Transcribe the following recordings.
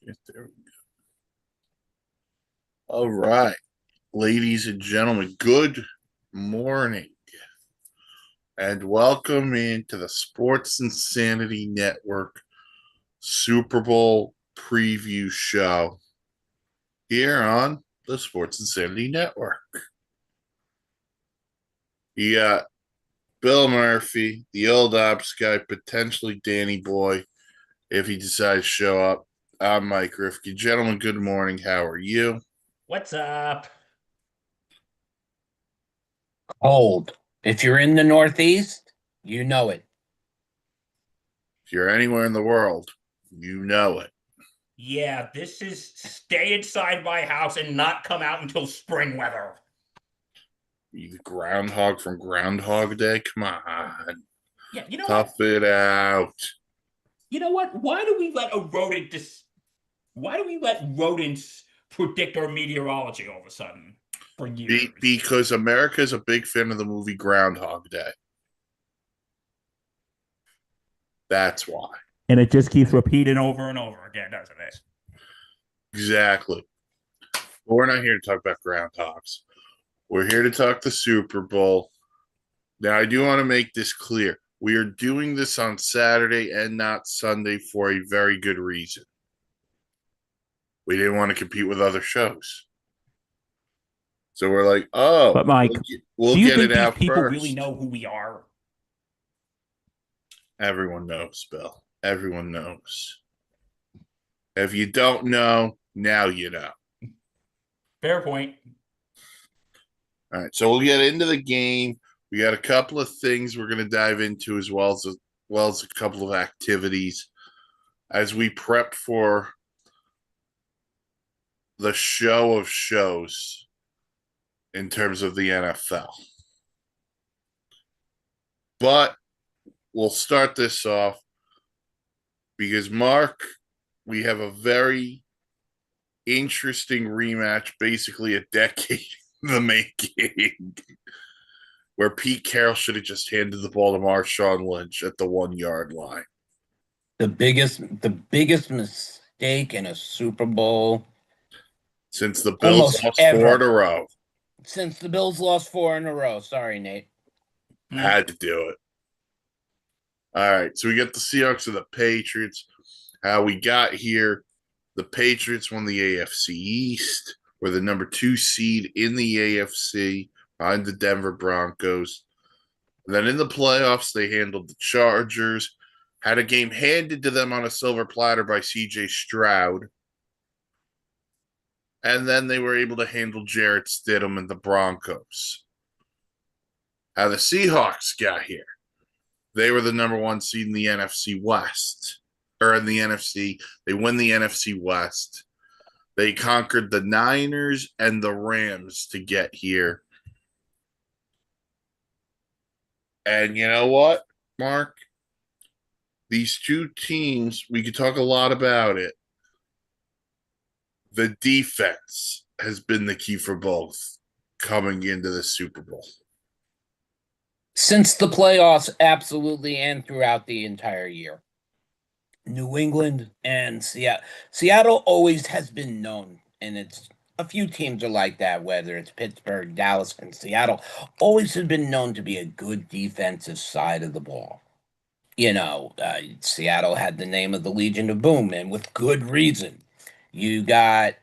Yes, there we go. All right, ladies and gentlemen, good morning and welcome into the Sports Insanity Network Super Bowl preview show here on the Sports Insanity Network. You got Bill Murphy, the old ops guy, potentially Danny Boy, if he decides to show up. I'm Mike Rifke. Gentlemen, good morning. How are you? What's up? Cold. If you're in the Northeast, you know it. If you're anywhere in the world, you know it. Yeah, this is stay inside my house and not come out until spring weather. You groundhog from Groundhog Day? Come on. Yeah, you know what? Tough it out. You know what? Why do we let rodents predict our meteorology all of a sudden for years? Because America is a big fan of the movie Groundhog Day. That's why. And it just keeps repeating over and over again, doesn't it? Exactly. But we're not here to talk about groundhogs. We're here to talk the Super Bowl. Now, I do want to make this clear. We are doing this on Saturday and not Sunday for a very good reason. We didn't want to compete with other shows. So we're like, oh, But Mike, we'll do you get think it these out people first. really know who we are? Everyone knows, Bill. Everyone knows. If you don't know, now you know. Fair point. All right, so we'll get into the game. We got a couple of things we're going to dive into as well as a couple of activities as we prep for the show of shows in terms of the NFL. But we'll start this off because Mark, we have a very interesting rematch, basically a decade in the making, where Pete Carroll should have just handed the ball to Marshawn Lynch at the 1 yard line. The biggest mistake in a Super Bowl Since the Bills almost lost four in ever a row. since the Bills lost four in a row. Sorry, Nate. Had to do it. All right, so we got the Seahawks and the Patriots. How we got here, the Patriots won the AFC East, were the number 2 seed in the AFC behind the Denver Broncos. And then in the playoffs, they handled the Chargers, had a game handed to them on a silver platter by CJ Stroud. And then they were able to handle Jarrett Stidham and the Broncos. How the Seahawks got here. They were the number 1 seed in the NFC West. Or in the NFC. They win the NFC West. They conquered the Niners and the Rams to get here. And you know what, Mark? These two teams, we could talk a lot about it. The defense has been the key for both coming into the Super Bowl. Since the playoffs, absolutely, and throughout the entire year. New England and Seattle. Seattle always has been known, and it's a few teams are like that, whether it's Pittsburgh, Dallas, and Seattle, always have been known to be a good defensive side of the ball. Seattle had the name of the Legion of Boom, and with good reason. You got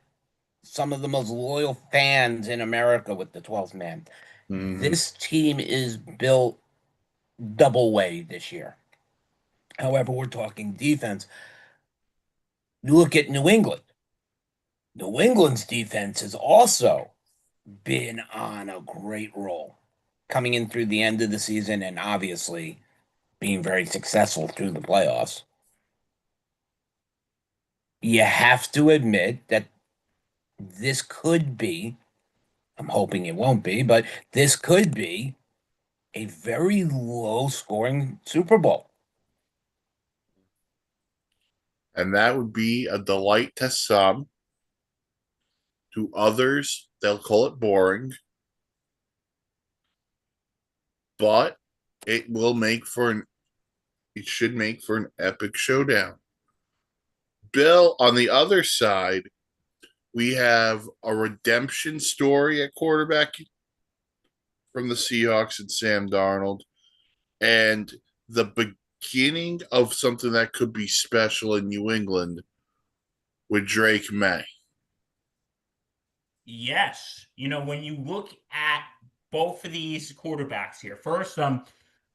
some of the most loyal fans in America with the 12th man. Mm-hmm. This team is built double way this year. However, we're talking defense. You look at New England. New England's defense has also been on a great roll coming in through the end of the season and obviously being very successful through the playoffs. You have to admit that this could be, I'm hoping it won't be, but this could be a very low scoring Super Bowl. And that would be a delight to some. To others, they'll call it boring. But it should make for an epic showdown. Bill, on the other side, we have a redemption story at quarterback from the Seahawks and Sam Darnold, and the beginning of something that could be special in New England with Drake May. Yes. When you look at both of these quarterbacks here, first,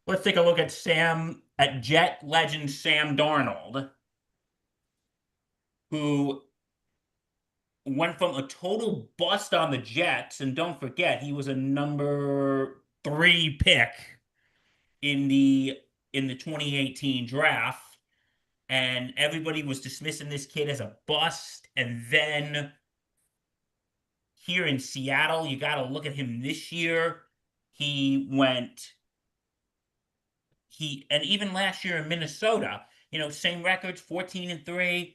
let's take a look at Jet legend Sam Darnold, who went from a total bust on the Jets, and don't forget, he was a number 3 pick in the 2018 draft, and everybody was dismissing this kid as a bust. And then here in Seattle, you got to look at him this year. And even last year in Minnesota, same records, 14-3,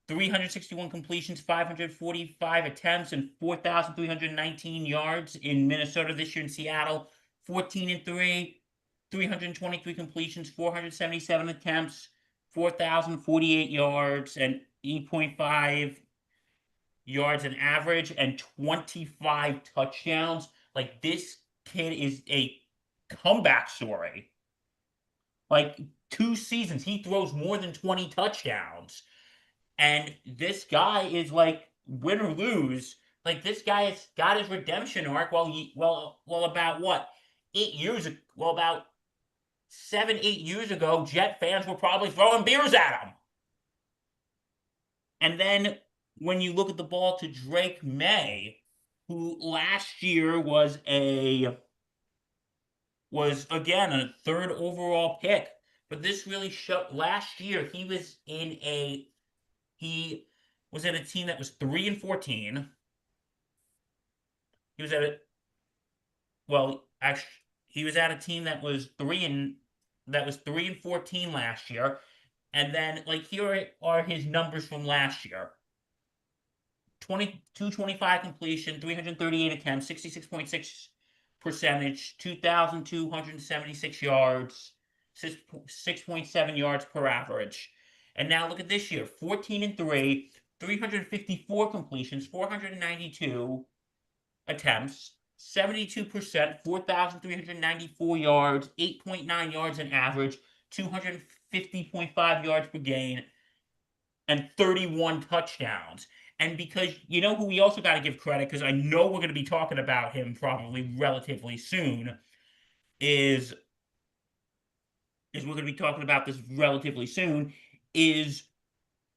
361 completions, 545 attempts, and 4,319 yards in Minnesota. This year in Seattle, 14-3, 323 completions, 477 attempts, 4,048 yards, and 8.5 yards an average, and 25 touchdowns. Like, this kid is a comeback story. Like, 2 seasons, he throws more than 20 touchdowns. And this guy is like, win or lose, like, this guy has got his redemption arc. About what? 8 years, about 7-8 years ago, Jet fans were probably throwing beers at him. And then when you look at the ball to Drake May, who last year was again a 3rd overall pick, but this really showed. Last year he was in a team that was 3-14. He was at a actually he was at a team that was 3-14 last year. And then, like, here are his numbers from last year: 225 completion, 338 attempts, 66.6 percentage, 2,276 yards, 6.7 yards per average. And now look at this year: 14-3, 354 completions, 492 attempts, 72%, 4,394 yards, 8.9 yards an average, 250.5 yards per gain, and 31 touchdowns. And because who we also got to give credit, because I know we're going to be talking about him probably relatively soon, is we're going to be talking about this relatively soon, is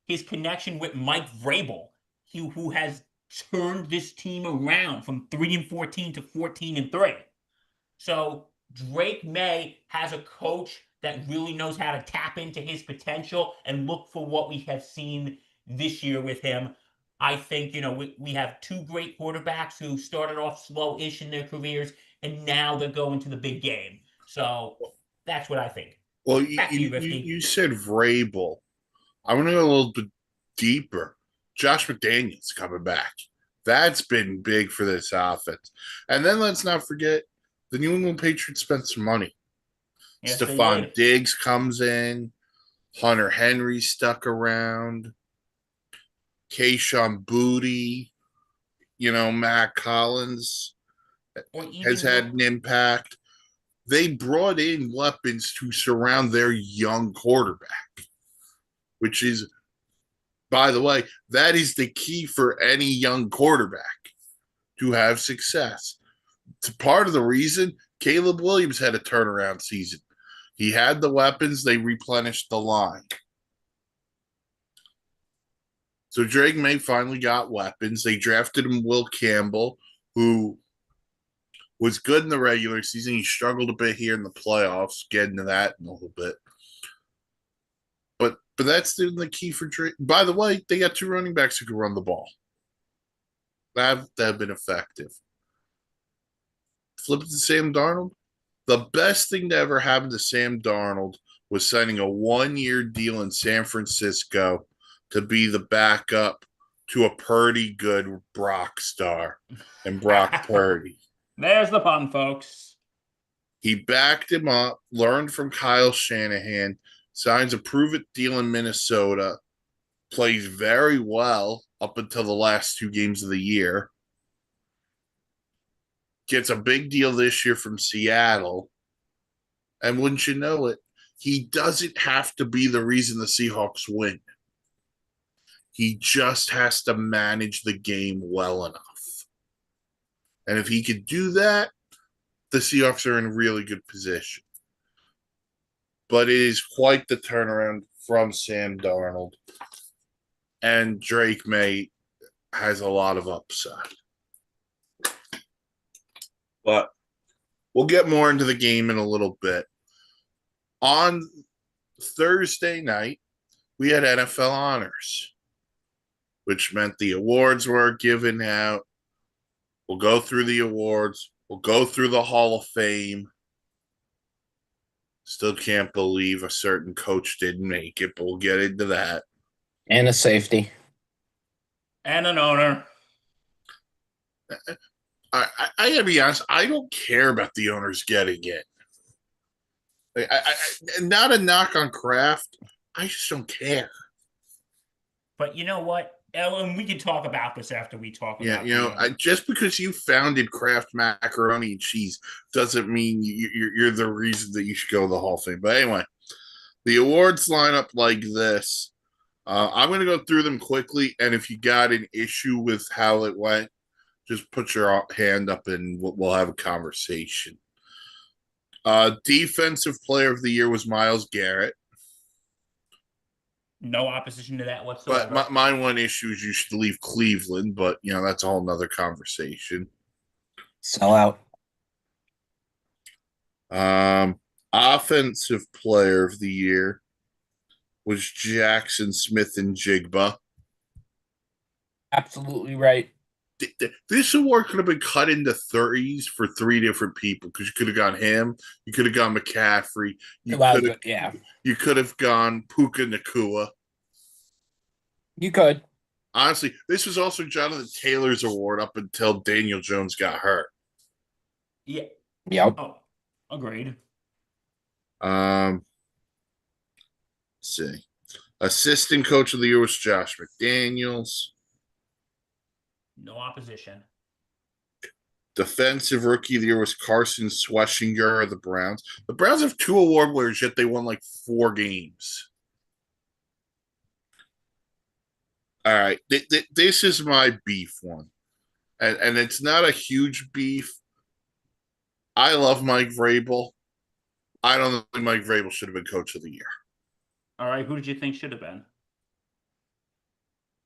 his connection with Mike Vrabel, who has turned this team around from 3-14 to 14-3. So Drake May has a coach that really knows how to tap into his potential and look for what we have seen this year with him. I think, we have 2 great quarterbacks who started off slow-ish in their careers, and now they're going to the big game. So that's what I think. Well, Back to you, Rifty. you said Vrabel. I want to go a little bit deeper. Josh McDaniels coming back. That's been big for this offense. And then let's not forget the New England Patriots spent some money. Yes, Stephon Diggs comes in. Hunter Henry stuck around. Kayshon Boutte. Matt Collins has had an impact. They brought in weapons to surround their young quarterback, which is, by the way, that is the key for any young quarterback to have success. It's part of the reason Caleb Williams had a turnaround season. He had the weapons, they replenished the line. So Drake May finally got weapons. They drafted him Will Campbell, who was good in the regular season. He struggled a bit here in the playoffs. Get into that in a little bit. But that's the key for Drake. By the way, they got 2 running backs who can run the ball. That have been effective. Flip it to Sam Darnold. The best thing to ever happen to Sam Darnold was signing a 1-year deal in San Francisco to be the backup to a pretty good Brock star and Brock Purdy. There's the pun, folks. He backed him up, learned from Kyle Shanahan, signs a prove-it deal in Minnesota, plays very well up until the last 2 games of the year. Gets a big deal this year from Seattle. And wouldn't you know it, he doesn't have to be the reason the Seahawks win. He just has to manage the game well enough. And if he could do that, the Seahawks are in really good position. But it is quite the turnaround from Sam Darnold. And Drake May has a lot of upside. But we'll get more into the game in a little bit. On Thursday night, we had NFL honors, which meant the awards were given out. We'll go through the awards. We'll go through the Hall of Fame. Still can't believe a certain coach didn't make it, but we'll get into that. And a safety. And an owner. I gotta be honest, I don't care about the owners getting it. Not a knock on Kraft. I just don't care. But you know what? Ellen, we can talk about this after we talk about just because you founded Kraft Macaroni and Cheese doesn't mean you're the reason that you should go to the Hall of Fame. But anyway, the awards line up like this. I'm going to go through them quickly, and if you got an issue with how it went, just put your hand up and we'll have a conversation. Defensive Player of the Year was Myles Garrett. No opposition to that whatsoever. But my one issue is you should leave Cleveland, but that's a whole nother conversation. Sell out. Offensive Player of the Year was Jackson Smith-Njigba. Absolutely right. This award could have been cut into 30s for 3 different people because you could have gone him, you could have gone McCaffrey, you could have gone Puka Nacua. You could. Honestly, this was also Jonathan Taylor's award up until Daniel Jones got hurt. Yeah. Yep. Oh, agreed. Let's see. Assistant Coach of the Year was Josh McDaniels. No opposition. Defensive Rookie of the Year was Carson Schwarzenegger of the Browns. The Browns have 2 award winners, yet they won like 4 games. All right. This is my beef one. And it's not a huge beef. I love Mike Vrabel. I don't think Mike Vrabel should have been Coach of the Year. All right. Who did you think should have been?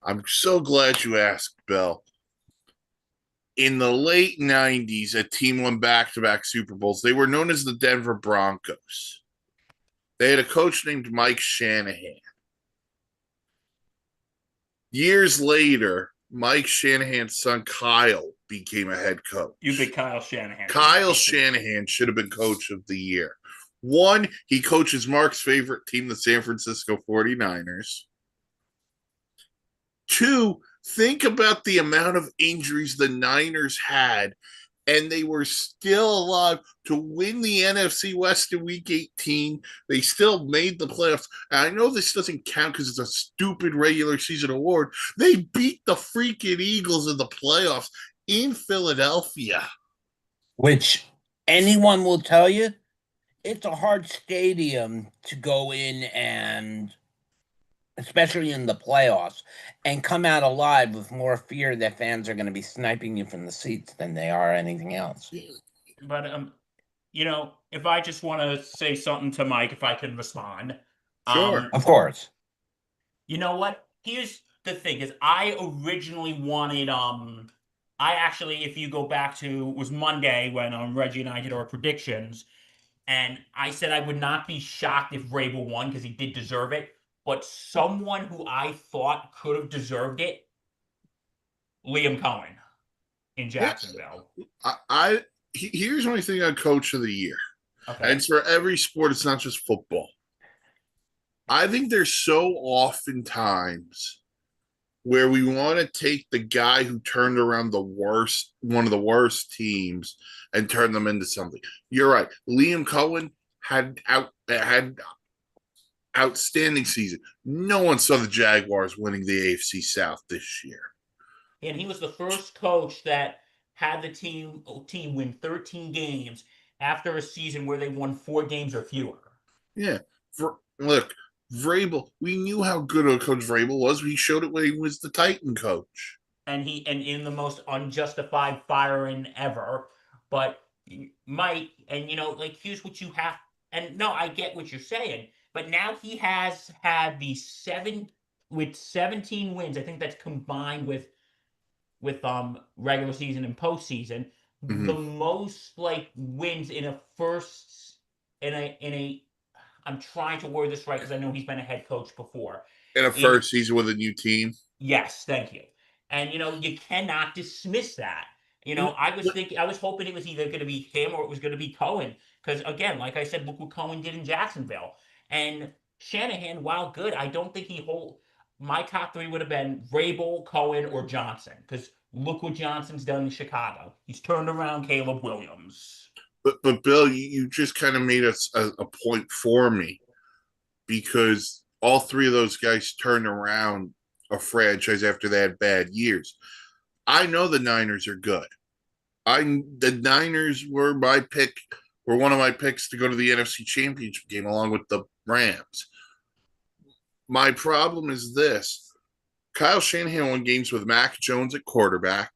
I'm so glad you asked, Bill. In the late 90s, a team won back-to-back Super Bowls. They were known as the Denver Broncos. They had a coach named Mike Shanahan. Years later, Mike Shanahan's son, Kyle, became a head coach. You big Kyle Shanahan. Kyle Shanahan should have been Coach of the Year. 1, he coaches Mark's favorite team, the San Francisco 49ers. 2, think about the amount of injuries the Niners had, and they were still alive to win the NFC West in Week 18. They still made the playoffs. And I know this doesn't count because it's a stupid regular season award. They beat the freaking Eagles in the playoffs in Philadelphia. Which anyone will tell you, it's a hard stadium to go in and, especially in the playoffs, and come out alive with more fear that fans are going to be sniping you from the seats than they are anything else. But if I just want to say something to Mike, if I can respond. Sure. Of course. You know what? Here's the thing: is I originally wanted if you go back to, it was Monday when Reggie and I did our predictions, and I said I would not be shocked if Vrabel won because he did deserve it. But someone who I thought could have deserved it, Liam Cohen in Jacksonville. Here's my thing on Coach of the Year. Okay. And it's for every sport. It's not just football. I think there's so often times where we want to take the guy who turned around one of the worst teams and turn them into something. You're right. Liam Cohen had outstanding season. No one saw the Jaguars winning the AFC South this year. And he was the first coach that had the team win 13 games after a season where they won 4 games or fewer. Yeah. Look, Vrabel, we knew how good a coach Vrabel was. We showed it when he was the Titan coach. And in the most unjustified firing ever. But Mike, and like here's what you have. And no, I get what you're saying, but now he has had the 17 wins. I think that's combined with regular season and postseason, the Mm-hmm. most like wins in a first in a. I'm trying to word this right because I know he's been a head coach before. In a In first season with a new team. Yes, thank you. And you cannot dismiss that. I was hoping it was either going to be him or it was going to be Cohen. Because again, like I said, look what Cohen did in Jacksonville. And Shanahan, while good, I don't think he hold. My top three would have been Vrabel, Cohen, or Johnson. Because look what Johnson's done in Chicago. He's turned around Caleb Williams. But Bill, you just kind of made a point for me because all three of those guys turned around a franchise after they had bad years. I know the Niners are good. The Niners were one of my picks to go to the NFC Championship game along with the Rams. My problem is this. Kyle Shanahan won games with Mac Jones at quarterback.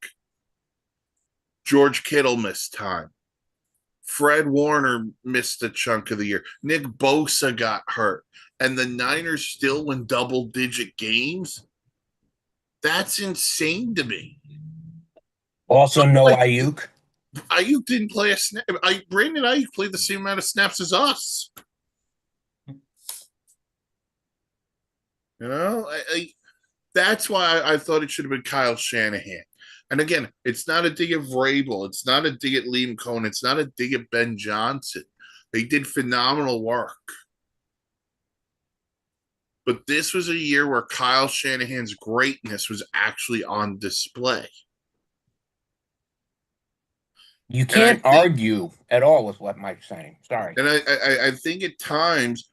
George Kittle missed time. Fred Warner missed a chunk of the year. Nick Bosa got hurt. And the Niners still win double-digit games? That's insane to me. Also, no Ayuk. Ayuk didn't play a snap. Brandon Ayuk played the same amount of snaps as us. That's why I thought it should have been Kyle Shanahan. And again, it's not a dig at Vrabel. It's not a dig at Liam Cohen. It's not a dig at Ben Johnson. They did phenomenal work. But this was a year where Kyle Shanahan's greatness was actually on display. You can't argue at all with what Mike's saying. Sorry. And I think at times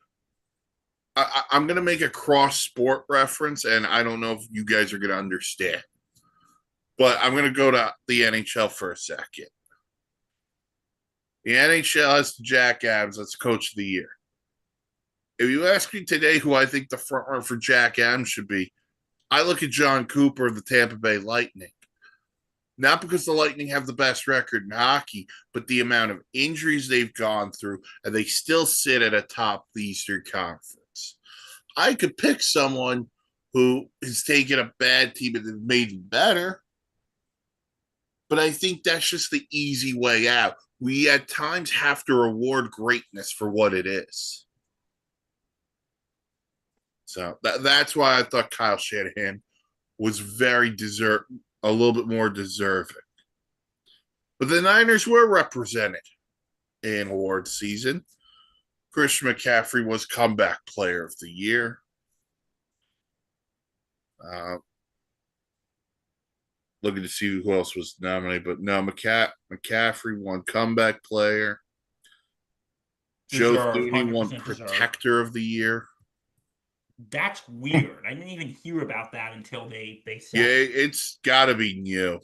I'm going to make a cross sport reference, and I don't know if you guys are going to understand. But I'm going to go to the NHL for a second. The NHL has Jack Adams as Coach of the Year. If you ask me today who I think the front runner for Jack Adams should be, I look at John Cooper of the Tampa Bay Lightning. Not because the Lightning have the best record in hockey, but the amount of injuries they've gone through, and they still sit at a top of the Eastern Conference. I could pick someone who has taken a bad team and made them better, but I think that's just the easy way out. We at times have to reward greatness for what it is. So that's why I thought Kyle Shanahan was a little bit more deserving. But the Niners were represented in award season. Christian McCaffrey was comeback player of the year. Looking to see who else was nominated, but no, McCaffrey won comeback player. Joe Thuney won protector of the year. That's weird. I didn't even hear about that until they said. Yeah, it's got to be new.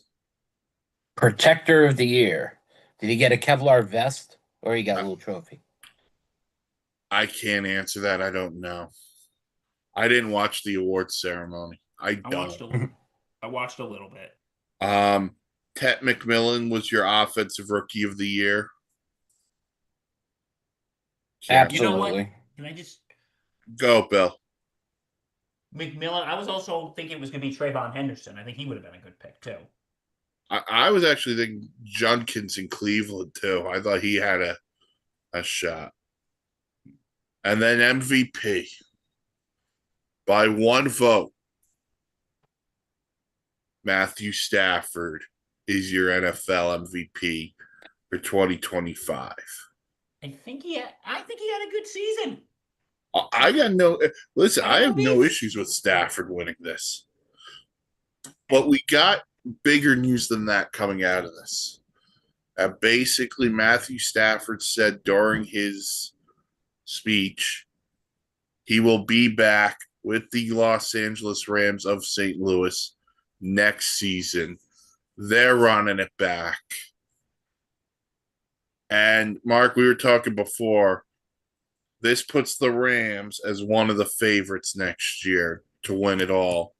Protector of the year. Did he get a Kevlar vest or he got a little trophy? I can't answer that. I don't know. I didn't watch the awards ceremony. I watched a little bit. Ted McMillan was your offensive rookie of the year. Absolutely. You know what? Can I just go, Bill? McMillan. I was also thinking it was going to be Trayvon Henderson. I think he would have been a good pick too. I was actually thinking Junkins in Cleveland too. I thought he had a shot. And then MVP by one vote. Matthew Stafford is your NFL MVP for 2025. I think he had a good season. I have no issues with Stafford winning this. But we got bigger news than that coming out of this. Basically, Matthew Stafford said during his speech He will be back with the Los Angeles Rams of St. Louis next season. They're running it back. And Mark, we were talking before. This puts the Rams as one of the favorites next year to win it all,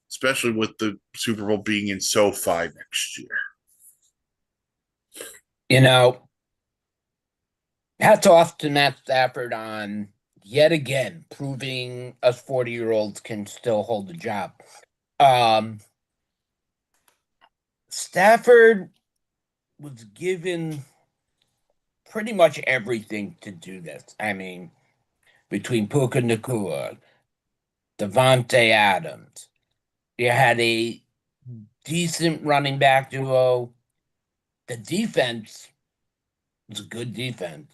especially with the Super Bowl being in SoFi next year. You know, hats off to Matt Stafford on yet again proving us 40-year-olds can still hold a job. Stafford was given pretty much everything to do this. I mean, between Puka Nacua, Devontae Adams, you had a decent running back duo. The defense was a good defense.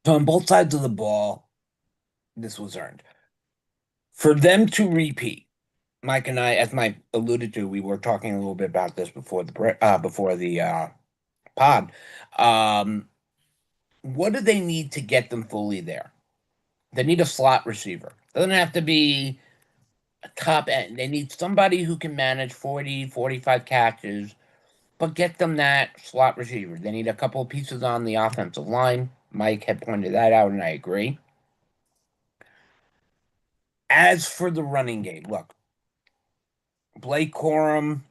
So on both sides of the ball, this was earned. For them to repeat, Mike and I, as Mike alluded to, we were talking a little bit about this before the pod. What do they need to get them fully there? They need a slot receiver. Doesn't have to be a top end. They need somebody who can manage 40, 45 catches, but get them that slot receiver. They need a couple of pieces on the offensive line. Mike had pointed that out, and I agree. As for the running game, look, Blake Corum,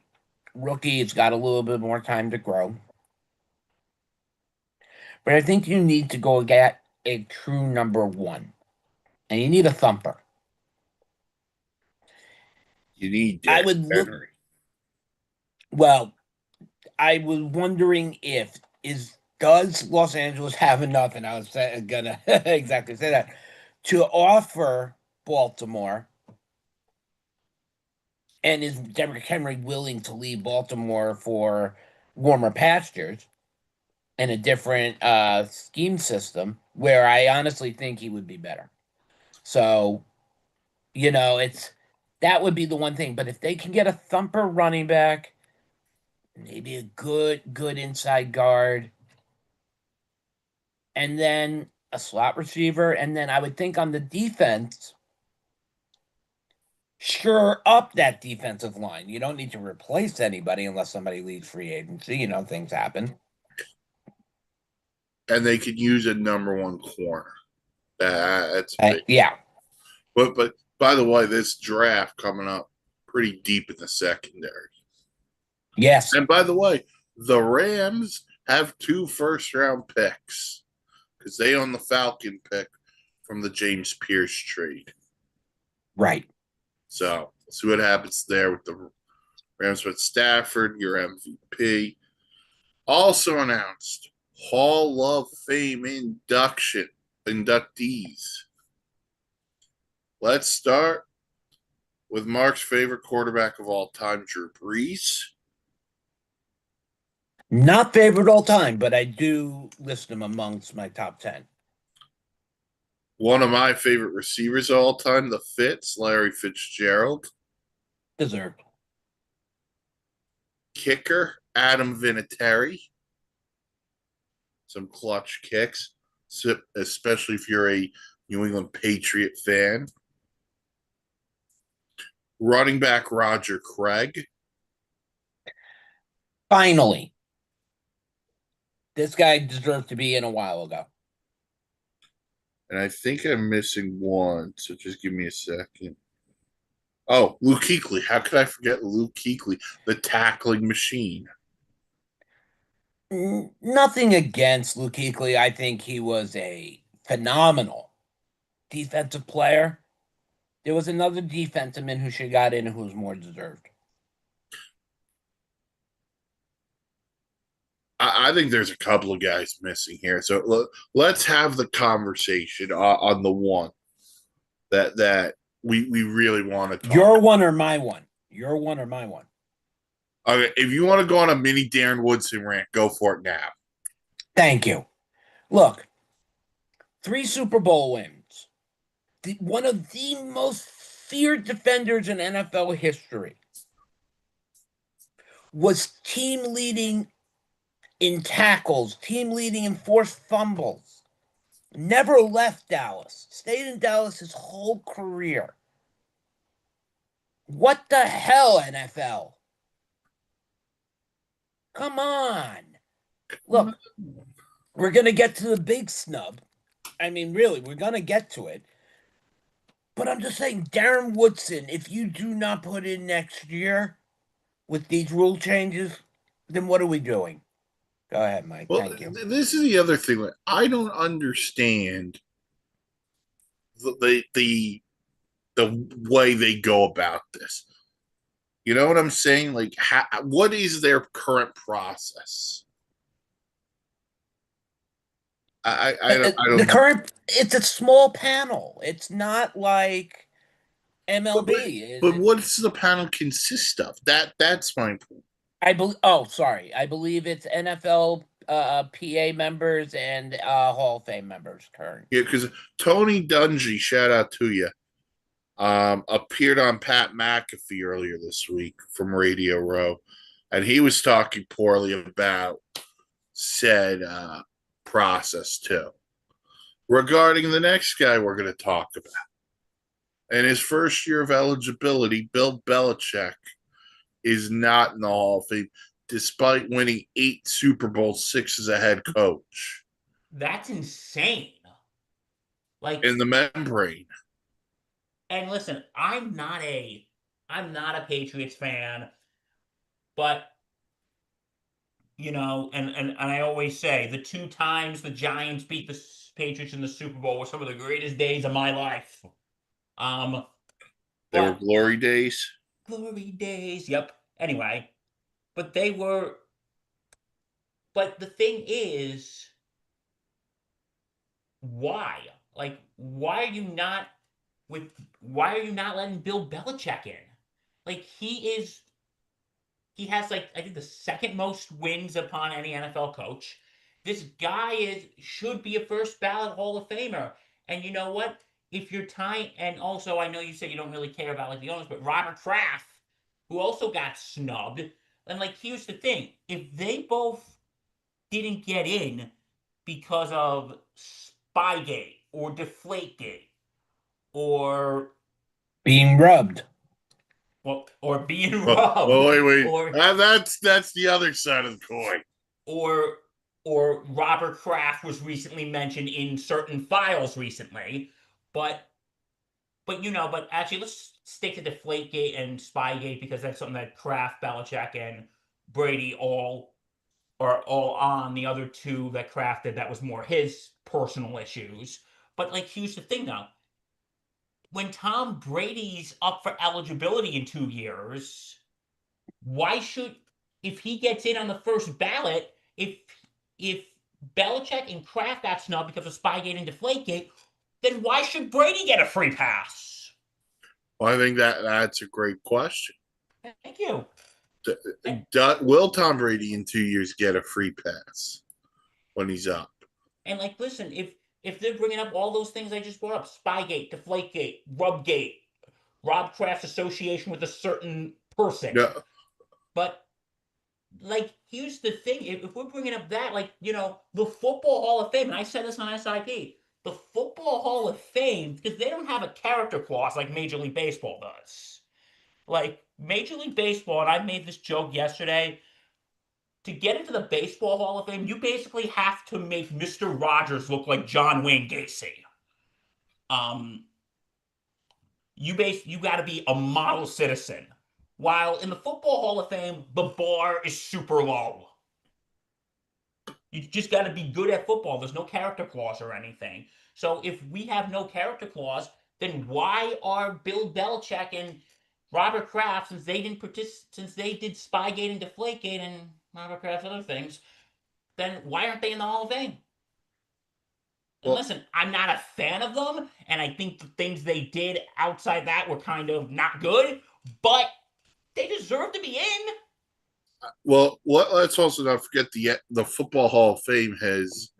rookie, has got a little bit more time to grow. But I think you need to go get a true number one. And you need a thumper. You need I Derrick would look. Henry. Well, I was wondering if does Los Angeles have enough, and I was gonna exactly say that, to offer Baltimore, and is Derrick Henry willing to leave Baltimore for warmer pastures and a different scheme system where I honestly think he would be better. So, that would be the one thing. But if they can get a thumper running back, maybe a good inside guard, and then a slot receiver, and then I would think on the defense, sure up that defensive line. You don't need to replace anybody unless somebody leaves free agency. Things happen. And they could use a number one corner. That's big. Yeah. But by the way, this draft coming up pretty deep in the secondary. Yes. And by the way, the Rams have 2 first-round picks because they own the Falcon pick from the James Pierce trade. Right. So we'll see what happens there with the Rams with Stafford, your MVP. Also announced Hall of Fame inductees. Let's start with Mark's favorite quarterback of all time, Drew Brees. Not favorite all time, but I do list him amongst my top 10. One of my favorite receivers of all time, the Fitz, Larry Fitzgerald. Deserved. Kicker, Adam Vinatieri. Some clutch kicks, especially if you're a New England Patriot fan. Running back, Roger Craig. Finally. This guy deserved to be in a while ago. And I think I'm missing one, so just give me a second. Oh, Luke Kuechly. How could I forget Luke Kuechly, the tackling machine? Nothing against Luke Kuechly. I think he was a phenomenal defensive player. There was another defenseman who should have got in who was more deserved. I think there's a couple of guys missing here. So let's have the conversation on the one that we really want to talk Your one or my one? Your one or my one? Okay, if you want to go on a mini Darren Woodson rant, go for it now. Thank you. Look, 3 Super Bowl wins. One of the most feared defenders in NFL history. Was team leading in tackles, team leading in forced fumbles. Never left Dallas. Stayed in Dallas his whole career. What the hell, NFL? Come on. Look, we're going to get to the big snub. I mean, really, we're going to get to it. But I'm just saying, Darren Woodson, if you do not put in next year with these rule changes, then what are we doing? Go ahead, Mike. Well, Thank you. this is the other thing. Like, I don't understand the way they go about this. You know what I'm saying? Like, what is their current process? I The don't know. current, it's a small panel. It's not like But, but MLB. but what does the panel consist of? That's my point. I believe. Oh, sorry. I believe it's NFL PA members and Hall of Fame members. Current. Yeah, because Tony Dungy, shout out to you, appeared on Pat McAfee earlier this week from Radio Row, and he was talking poorly about said process too. Regarding the next guy we're going to talk about, in his first year of eligibility, Bill Belichick is not in the Hall of Fame, despite winning 8 Super Bowls, 6 as a head coach. That's insane. Like, In the membrane. and listen, I'm not a Patriots fan, but and I always say the 2 times the Giants beat the Patriots in the Super Bowl were some of the greatest days of my life. Um, They were but glory days. glory days. Yep. Anyway, but they were. But the thing is, why? Like, why are you not with? Why are you not letting Bill Belichick in? Like, he has, like, I think the second most wins upon any NFL coach. This guy should be a first ballot Hall of Famer. And you know what? If you're tying, and also I know you said you don't really care about like the owners, but Robert Kraft, who also got snubbed, and like here's the thing: if they both didn't get in because of Spygate or Deflategate or Being rubbed. or being Oh, robbed well, wait. or That's the other side of the coin. or or Robert Kraft was recently mentioned in certain files recently, but but actually let's stick to Deflategate and Spygate because that's something that Kraft, Belichick, and Brady all are all on. The other two that Kraft did, that was more his personal issues. But like here's the thing though. When Tom Brady's up for eligibility in 2 years, why should if he gets in on the first ballot, if Belichick and Kraft got snubbed because of Spygate and Deflategate, then why should Brady get a free pass? Well, I think that's a great question. Thank you. Will Tom Brady in 2 years get a free pass when he's up? And like, listen, if they're bringing up all those things I just brought up, Spygate, Deflategate, Rubgate, Rob Kraft's association with a certain person, No. but like, here's the thing: if we're bringing up that, like, the Football Hall of Fame, and I said this on SIP, the Football Hall of Fame, because they don't have a character clause like Major League Baseball does. Like Major League Baseball, and I made this joke yesterday. To get into the Baseball Hall of Fame, you basically have to make Mr. Rogers look like John Wayne Gacy. Um, you got to be a model citizen. While in the Football Hall of Fame, the bar is super low. You just got to be good at football. There's no character clause or anything. So if we have no character clause, then why are Bill Belichick and Robert Kraft, since they didn't since they did Spygate and Deflategate and Robert Kraft's other things, then why aren't they in the Hall of Fame? And Well, listen, I'm not a fan of them, and I think the things they did outside that were kind of not good, but they deserve to be in. let's also not forget the Football Hall of Fame has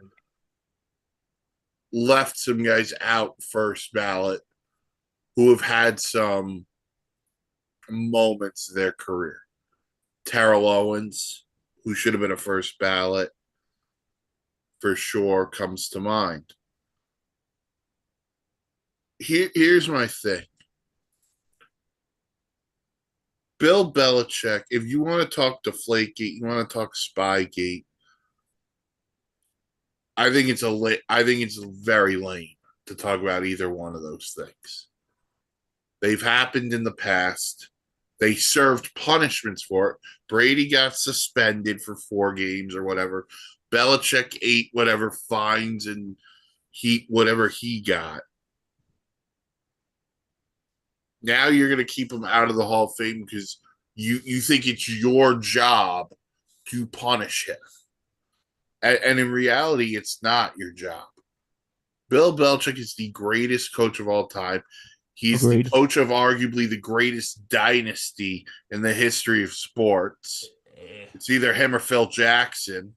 left some guys out first ballot who have had some moments in their career. Terrell Owens, who should have been a first ballot, for sure comes to mind. here's my thing. Bill Belichick, if you want to talk Deflategate, you want to talk Spygate, I think it's very lame to talk about either one of those things. They've happened in the past. They served punishments for it. Brady got suspended for 4 games or whatever. Belichick ate whatever fines and whatever he got. Now you're going to keep him out of the Hall of Fame because you think it's your job to punish him. And in reality, it's not your job. Bill Belichick is the greatest coach of all time. He's Agreed. the coach of arguably the greatest dynasty in the history of sports. It's either him or Phil Jackson.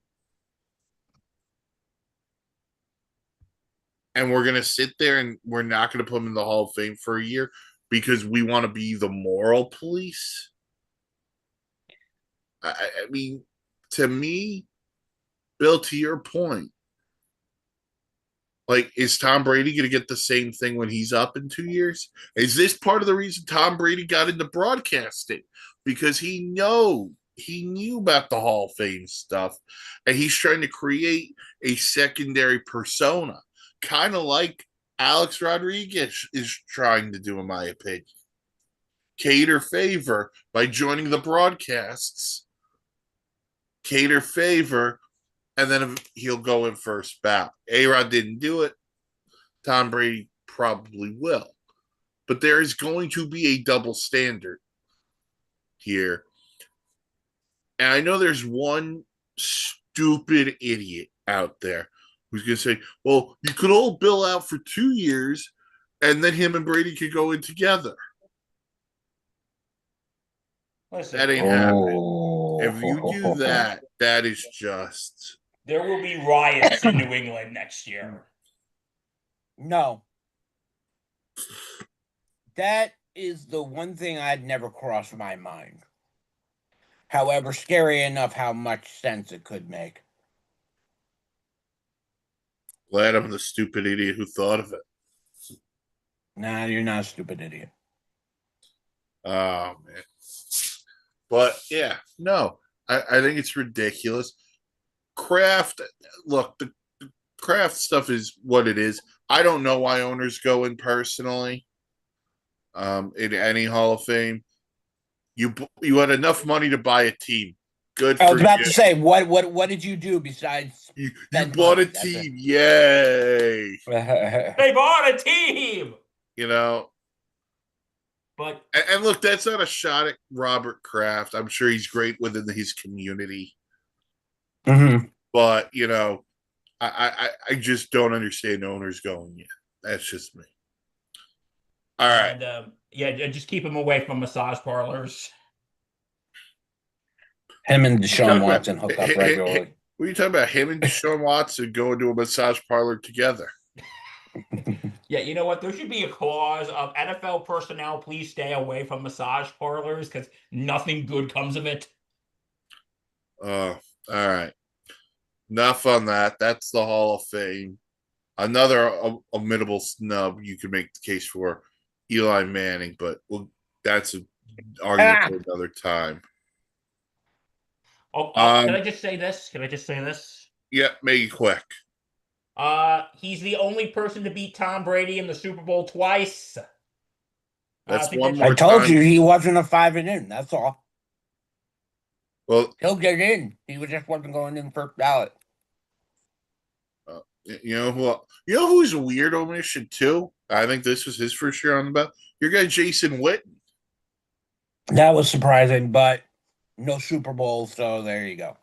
And we're going to sit there and we're not going to put him in the Hall of Fame for a year because we want to be the moral police. I mean, to me, Bill, to your point, like, is Tom Brady going to get the same thing when he's up in 2 years? Is this part of the reason Tom Brady got into broadcasting? Because he knew about the Hall of Fame stuff, and he's trying to create a secondary persona, kind of like Alex Rodriguez is trying to do, in my opinion. Cater favor by joining the broadcasts. Cater favor, and then he'll go in first ballot. A-Rod didn't do it. Tom Brady probably will. But there is going to be a double standard here. And I know there's one stupid idiot out there who's going to say, well, you could hold Bill out for 2 years, and then him and Brady could go in together. Listen, That ain't happening. If you do that, that is just... There will be riots in New England next year. No. That is the one thing I'd never crossed my mind. However, scary enough how much sense it could make. Glad I'm the stupid idiot who thought of it. Nah, you're not a stupid idiot. Oh, man. But, yeah, no. I think it's ridiculous. Kraft, look, the Kraft stuff is what it is. I don't know why owners go in personally in any Hall of Fame. You had enough money to buy a team. Good for you. I was about to say, what did you do besides you bought a team? Yay! They bought a team. You know. But and look, that's not a shot at Robert Kraft. I'm sure he's great within his community. Mm-hmm. But, you know, I just don't understand owners going yet. That's just me. All right. And, yeah, just keep him away from massage parlors. Him and Deshaun Watson hook up regularly. What are you talking about? Him and Deshaun Watson going to a massage parlor together. Yeah, you know what? There should be a clause of NFL personnel, please stay away from massage parlors because nothing good comes of it. All right. Enough on that. That's the Hall of Fame. Another omittable snub you could make the case for Eli Manning, but that's an argument for another time. Can I just say this? Yeah, make it quick. He's the only person to beat Tom Brady in the Super Bowl twice. That's I one more I told time. you he wasn't a 5 and in. That's all. Well, he'll get in. He just wasn't going in first ballot. You know who's a weird omission too? I think this was his first year on the ballot. Your guy Jason Witten. That was surprising, but no Super Bowl, so there you go.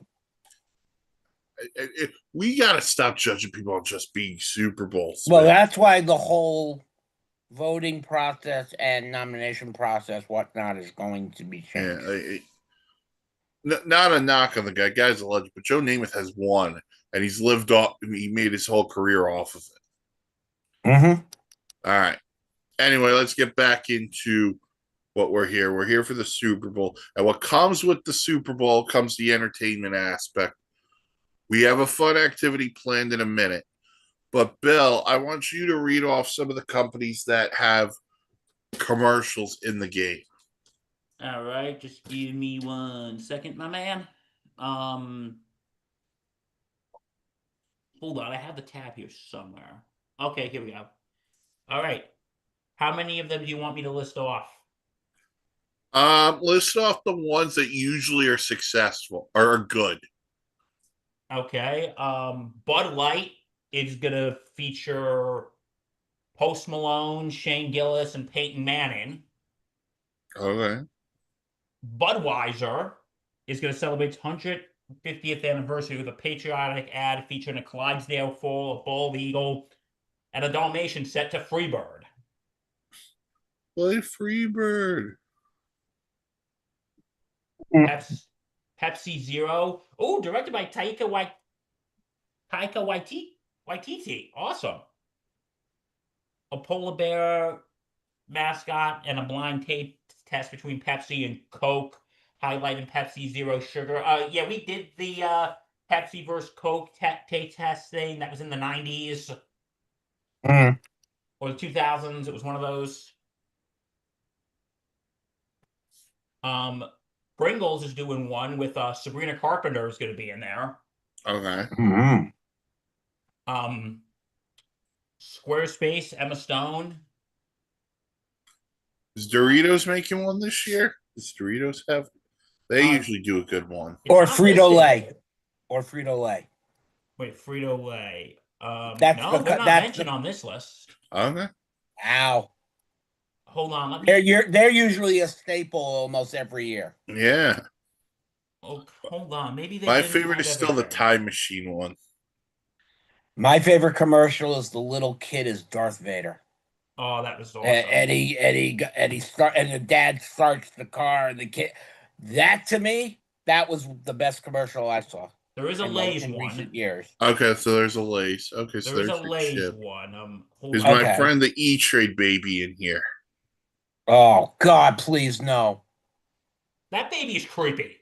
We got to stop judging people on just being Super Bowls. Well, that's why the whole voting process and nomination process, whatnot, is going to be changed. Yeah, not a knock on the guy. Guy's a legend, but Joe Namath has won, and he's lived off. He made his whole career off of it. Mm-hmm. All right. Anyway, let's get back into what we're here. We're here for the Super Bowl, and what comes with the Super Bowl comes the entertainment aspect. We have a fun activity planned in a minute, But Bill, I want you to read off some of the companies that have commercials in the game. All right, just give me 1 second, my man. Hold on, I have the tab here somewhere. Okay, here we go. All right, how many of them do you want me to list off? List off the ones that usually are successful or are good. Okay, Bud Light is gonna feature Post Malone, Shane Gillis, and Peyton Manning. Okay. Budweiser is going to celebrate its 150th anniversary with a patriotic ad featuring a Clydesdale foal, a bald eagle, and a Dalmatian set to Freebird. Play Freebird. Pepsi, Pepsi Zero. Oh, directed by Taika Waititi. Awesome. A polar bear mascot and a blind taste test between Pepsi and Coke, highlighting Pepsi Zero Sugar. Yeah, we did the Pepsi versus Coke taste test thing. That was in the 90s Mm. or the 2000s. It was one of those. Pringles is doing one with Sabrina Carpenter is going to be in there. Okay. Mm-hmm. Squarespace, Emma Stone. Is Doritos making one this year? Does Doritos have? They usually do a good one. Or not Frito listed. Lay. Or Frito Lay. Wait, Frito Lay. That's No, the they're not that's mentioned the on this list. Okay. ow. Hold on, let me. They're usually a staple almost every year. Yeah. Oh, hold on. Maybe they My didn't favorite have is still the everything. Time Machine one. My favorite commercial is the little kid as Darth Vader. Oh, that was awesome. And the dad starts the car and the kid. That to me, that was the best commercial I saw There is a Lay's in one. recent years. Okay, so there's a Lace. Okay, so There is a there's your Lay's chip. one. Is On. my Okay. friend the E-Trade baby in here? Oh God, please no. That baby is creepy.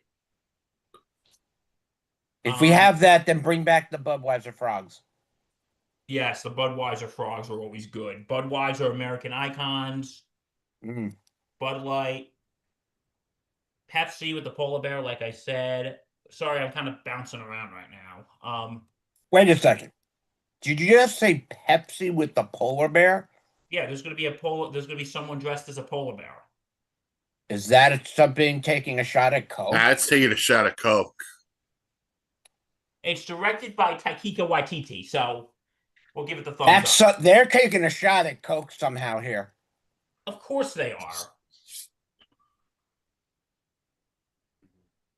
If we have that, then bring back the Budweiser frogs. Yes, the Budweiser frogs are always good. Budweiser, American Icons, Mm. Bud Light, Pepsi with the polar bear, like I said. Sorry, I'm kind of bouncing around right now. Wait a second. Did you just say Pepsi with the polar bear? Yeah, there's gonna be someone dressed as a polar bear. Is that something taking a shot at Coke? That's taking a shot of Coke. It's directed by Taika Waititi, so we'll give it the thumbs up. They're taking a shot at Coke somehow here. Of course they are.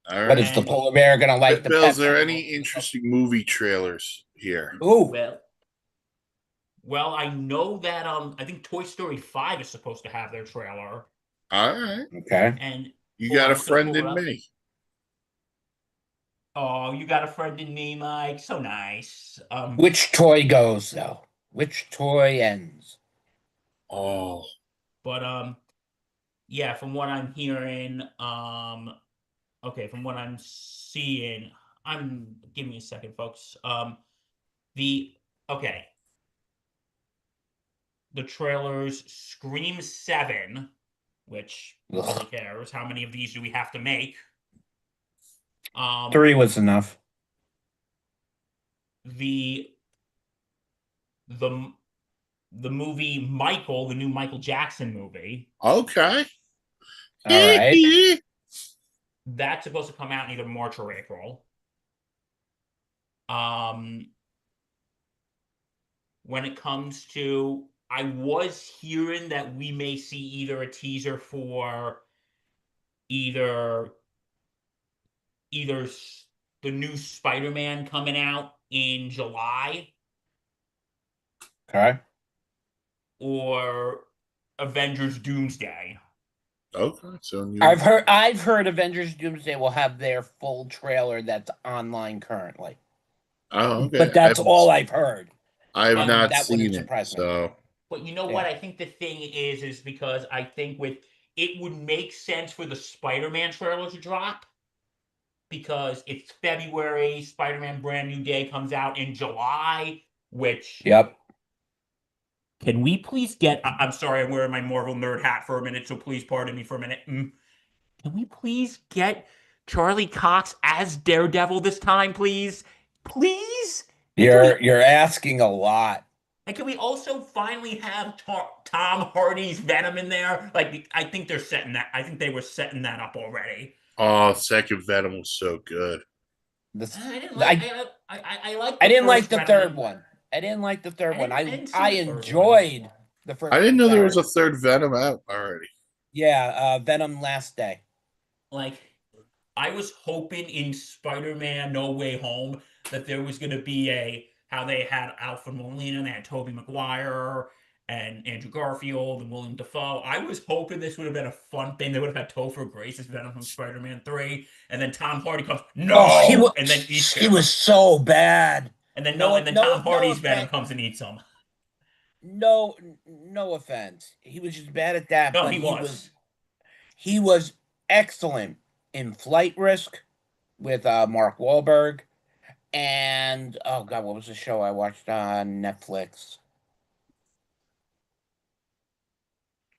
All right. What is the polar bear gonna like the Bill, is Pepsi? there any interesting movie trailers here? Ooh. Well, I know that I think Toy Story 5 is supposed to have their trailer. All right. Okay. And You got a friend in me. me. Oh, you got a friend in me, Mike. So nice. Which toy goes though? Which toy ends? Oh. But yeah, from what I'm hearing, okay, from what I'm seeing, give me a second, folks. The okay. The trailers Scream 7, which nobody cares. How many of these do we have to make? 3 was enough. The movie Michael, the new Michael Jackson movie. Okay. All right. That's supposed to come out in either March or April. When it comes to, I was hearing that we may see either a teaser for either the new Spider-Man coming out in July. Okay. Or Avengers Doomsday. Okay. So I've heard Avengers Doomsday will have their full trailer that's online currently. Oh, okay. But that's all I've heard. I have not that seen wouldn't it. surprise me. So But you know what? I think the thing is because I think it would make sense for the Spider-Man trailer to drop because it's February, Spider-Man Brand New Day comes out in July. which Yep. can we please get? I'm sorry, I'm wearing my Marvel nerd hat for a minute, so please pardon me for a minute. Can we please get Charlie Cox as Daredevil this time, please? Please? And can we You're asking a lot. and can we also finally have Tom Hardy's Venom in there? Like, I think they're setting that. I think they were setting that up already. Oh, second Venom was so good. This I didn't like. I I like I the didn't like first the Venom. third one. I didn't like the third one. I didn't see I the third one. enjoyed the I first didn't one know there was better. a third Venom out already. Yeah, Venom Last Day. Like, I was hoping in Spider-Man No Way Home that there was going to be a how they had Alfred Molina and they had Tobey Maguire and Andrew Garfield and William Dafoe. I was hoping this would have been a fun thing. They would have had Topher Grace as Venom from Spider-Man 3, and then Tom Hardy comes, no, and then eats He him. was so bad. And then no, and then Tom No Hardy's Venom offense. comes and eats him. No offense. He was just bad at that, No, but he was. he was excellent in Flight Risk with Mark Wahlberg. And oh god, what was the show I watched on Netflix?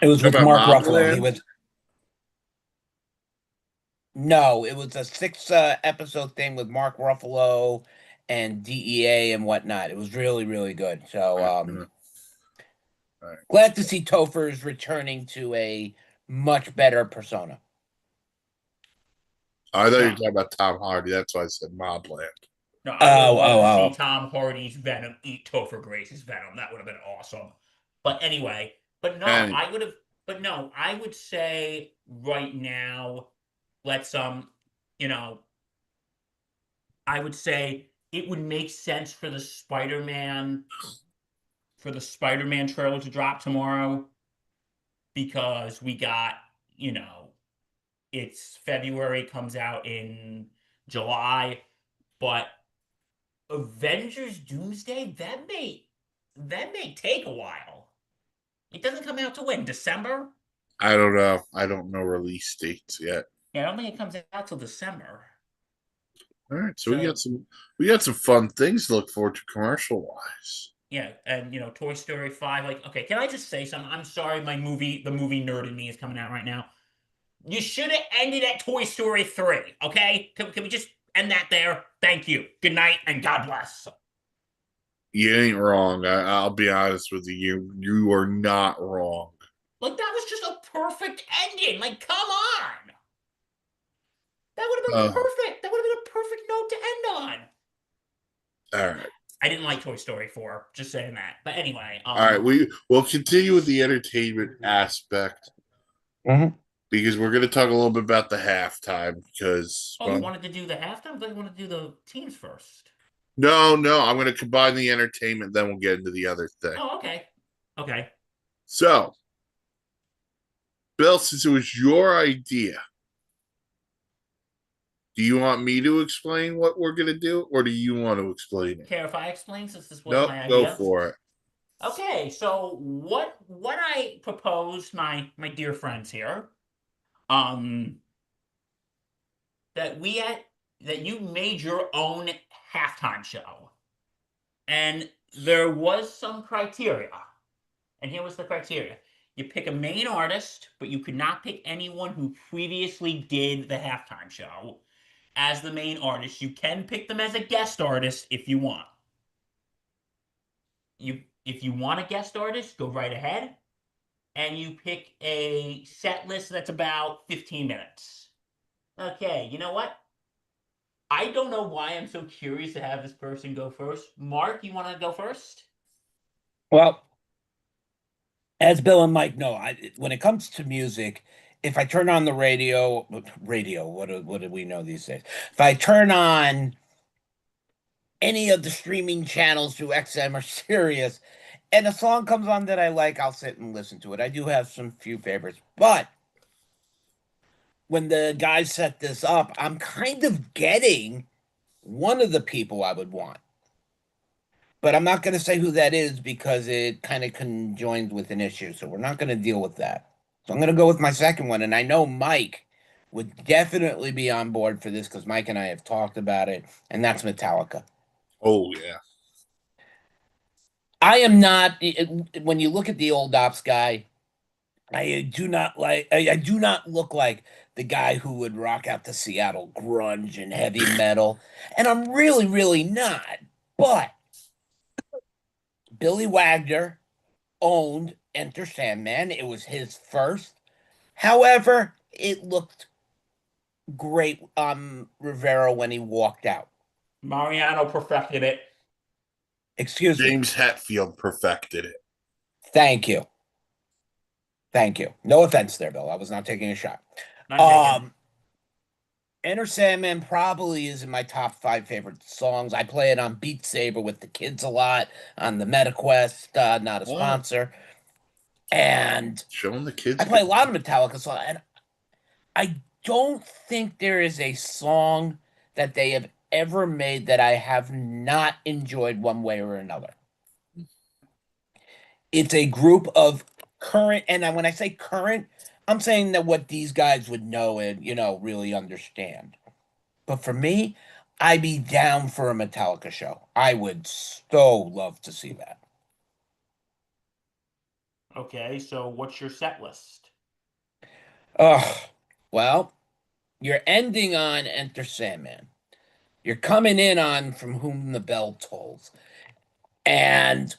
It was How with about Mark Ruffalo. He Mobland? was no, it was a six episode thing with Mark Ruffalo and DEA and whatnot. It was really, really good. So All right. glad to see Topher is returning to a much better persona. I thought you were No, talking about Tom Hardy. That's why I said Mobland. no, I would have Oh, loved oh, to see oh. Tom Hardy's Venom eat Topher Grace's Venom. That would have been awesome. But anyway, but no, And I would have. But no, I would say right now, let's you know, I would say it would make sense for the Spider-Man trailer to drop tomorrow because we got, you know, it's February, comes out in July, but Avengers Doomsday, that may take a while. It doesn't come out to when? December? I don't know. I don't know release dates yet. Yeah, I don't think it comes out till December. All right, so So we got some fun things to look forward to commercial wise. yeah, and Toy Story 5, like, okay, can I just say something? I'm sorry, the movie nerd in me is coming out right now. You should have ended at Toy Story 3, okay? Can we just end that there? Thank you. Good night and God bless. You ain't wrong. I'll be honest with you. You are not wrong. Like, that was just a perfect ending. Like, come on. That would have been Uh, perfect. That would have been a perfect note to end on. all right. I didn't like Toy Story 4, just saying that. But anyway, All right. We'll continue with the entertainment aspect Mhm. because we're going to talk a little bit about the halftime because, oh, you well, wanted to do the halftime? I thought you wanted to do the teams first. no, I'm going to combine the entertainment, then we'll get into the other thing. Oh, okay. Okay. So, Bill, since it was your idea, do you want me to explain what we're going to do or do you want to explain it? Care if I explain since this was Nope, my go idea? for it. Okay, so what I proposed, my dear friends here, um, that we had that you made your own halftime show, and there was some criteria, and here was the criteria: you pick a main artist, but you could not pick anyone who previously did the halftime show as the main artist. You can pick them as a guest artist if you want. If you want a guest artist, go right ahead and you pick a set list that's about 15 minutes. Okay, you know what? I don't know why I'm so curious to have this person go first. Mark, you want to go first? Well, as Bill and Mike know, when it comes to music, if I turn on the radio, what do we know these days? If I turn on any of the streaming channels through XM or Sirius, and a song comes on that I like, I'll sit and listen to it. I do have some few favorites, but when the guys set this up, I'm kind of getting one of the people I would want. But I'm not going to say who that is because it kind of conjoins with an issue. So we're not going to deal with that. So I'm going to go with my second one. And I know Mike would definitely be on board for this because Mike and I have talked about it. And that's Metallica. Oh, yeah. I am not. When you look at the old ops guy, I do not like. I do not look like the guy who would rock out to Seattle grunge and heavy metal, and I'm really, really not. But Billy Wagner owned Enter Sandman. It was his first. However, it looked great on Rivera when he walked out. Mariano perfected it. Excuse me. James Hetfield perfected it. Thank you. Thank you. No offense there, Bill. I was not taking a shot. Not taken. Enter Sandman probably is in my top 5 favorite songs. I play it on Beat Saber with the kids a lot, on the MetaQuest, not a Oh, sponsor. And showing the kids. I play a lot of Metallica songs, and I don't think there is a song that they have ever made that I have not enjoyed one way or another. It's a group of current, and when I say current, I'm saying that what these guys would know and, really understand. But for me, I'd be down for a Metallica show. I would so love to see that. Okay, so what's your set list? Oh, well, you're ending on Enter Sandman. You're coming in on From Whom the Bell Tolls. And,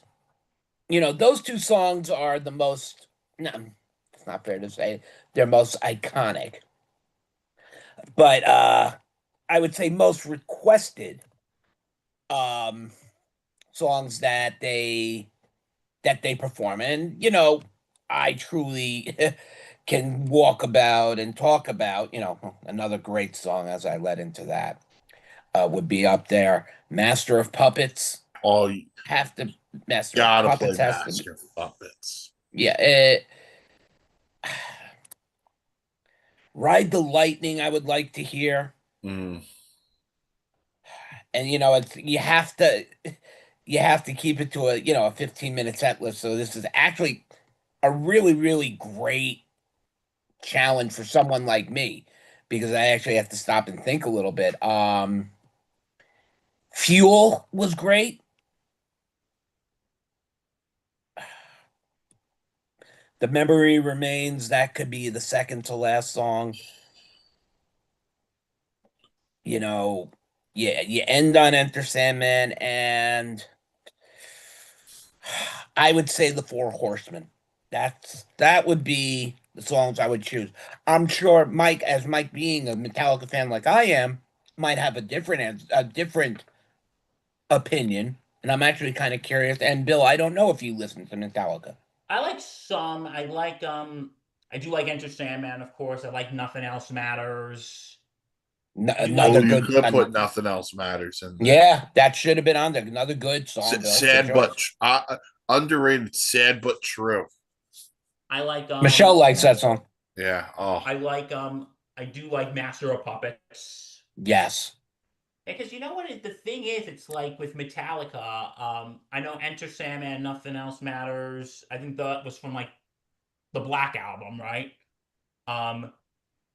those two songs are the most, no, it's not fair to say, they're most iconic. But I would say most requested um songs that they perform. And, I truly can walk about and talk about, another great song as I led into that would be up there. Master of Puppets. Oh, you Have to, Master of gotta play Puppets has to be, Master of Puppets. yeah. Ride the Lightning, I would like to hear. Mm. And, you have to keep it to a 15-minute set list. So this is actually a really, really great challenge for someone like me because I actually have to stop and think a little bit. Fuel was great. The Memory Remains, that could be the second to last song. You know, yeah, you end on Enter Sandman, and I would say the Four Horsemen. That would be the songs I would choose. I'm sure Mike, as Mike being a Metallica fan like I am, might have a different opinion, and I'm actually kind of curious. And Bill, I don't know if you listen to Metallica. I like some. I do like Enter Sandman, of course. I like Nothing Else Matters. I do Oh, Another like you good, could put Nothing Else Matters in there. yeah, that should have been on there. Another good song, Bill. Good Sad choice. but underrated, sad but true. I like Michelle likes that song. Yeah. Oh, I do like Master of Puppets. Yes. Because you know what the thing is, it's like with Metallica, I know Enter Sandman, Nothing Else Matters. I think that was from like the Black album, right? Um,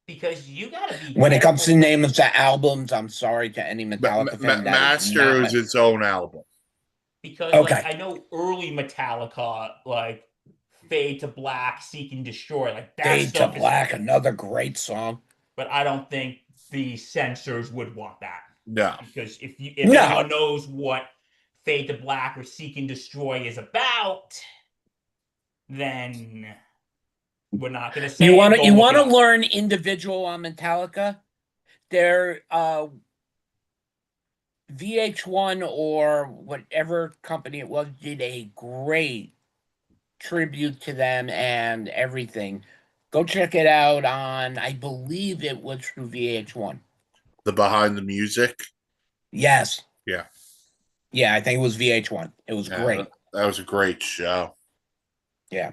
because you gotta be When it comes to careful names of albums, I'm sorry to any Metallica fan. That is Master not is my. its own album. because like Okay. I know early Metallica, like Fade to Black, Seek and Destroy, like that Fade to stuff is, Black, another great song. but I don't think the censors would want that. No. Because if No, anyone knows what Fade to Black or Seek and Destroy is about, then we're not gonna you say it. want to Go you look want it to up. learn individual on Metallica. Their VH1 or whatever company it was did a great tribute to them and everything. Go check it out on, I believe it was through VH1. The Behind the Music. Yes. Yeah. Yeah, I think it was VH1. It was Yeah. great. That was a great show. Yeah.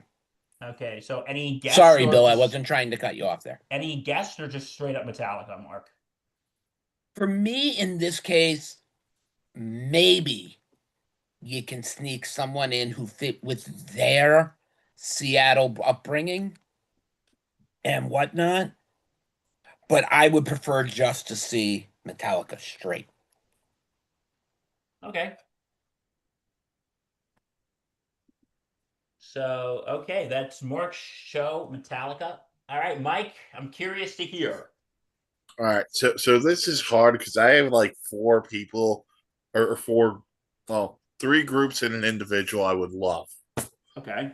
Okay, so any guests Sorry, or Bill, I just wasn't trying to cut you off there. any guests or just straight up Metallica, Mark? For me, in this case, maybe you can sneak someone in who fit with their Seattle upbringing and whatnot. But I would prefer just to see Metallica straight. Okay. So, okay, that's Mark's show, Metallica. All right, Mike, I'm curious to hear. All right, so this is hard because I have like four people or four, well, three groups and an individual I would love, Okay.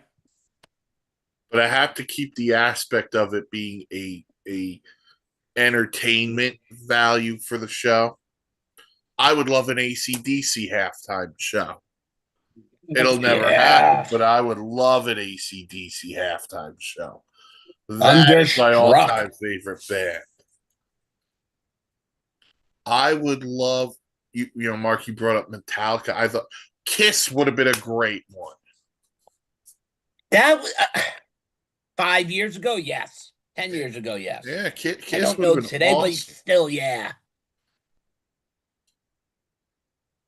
but I have to keep the aspect of it being a entertainment value for the show. I would love an ACDC halftime show. It'll never happen, Yeah. but I would love an ACDC halftime show. That is my Thunderstruck. all-time favorite band. I would love you know, Mark, you brought up Metallica. I thought Kiss would have been a great one. That was 5 years ago, yes. 10 years ago, yes. Yeah, I Kiss don't would have know been today, but awesome. still, yeah.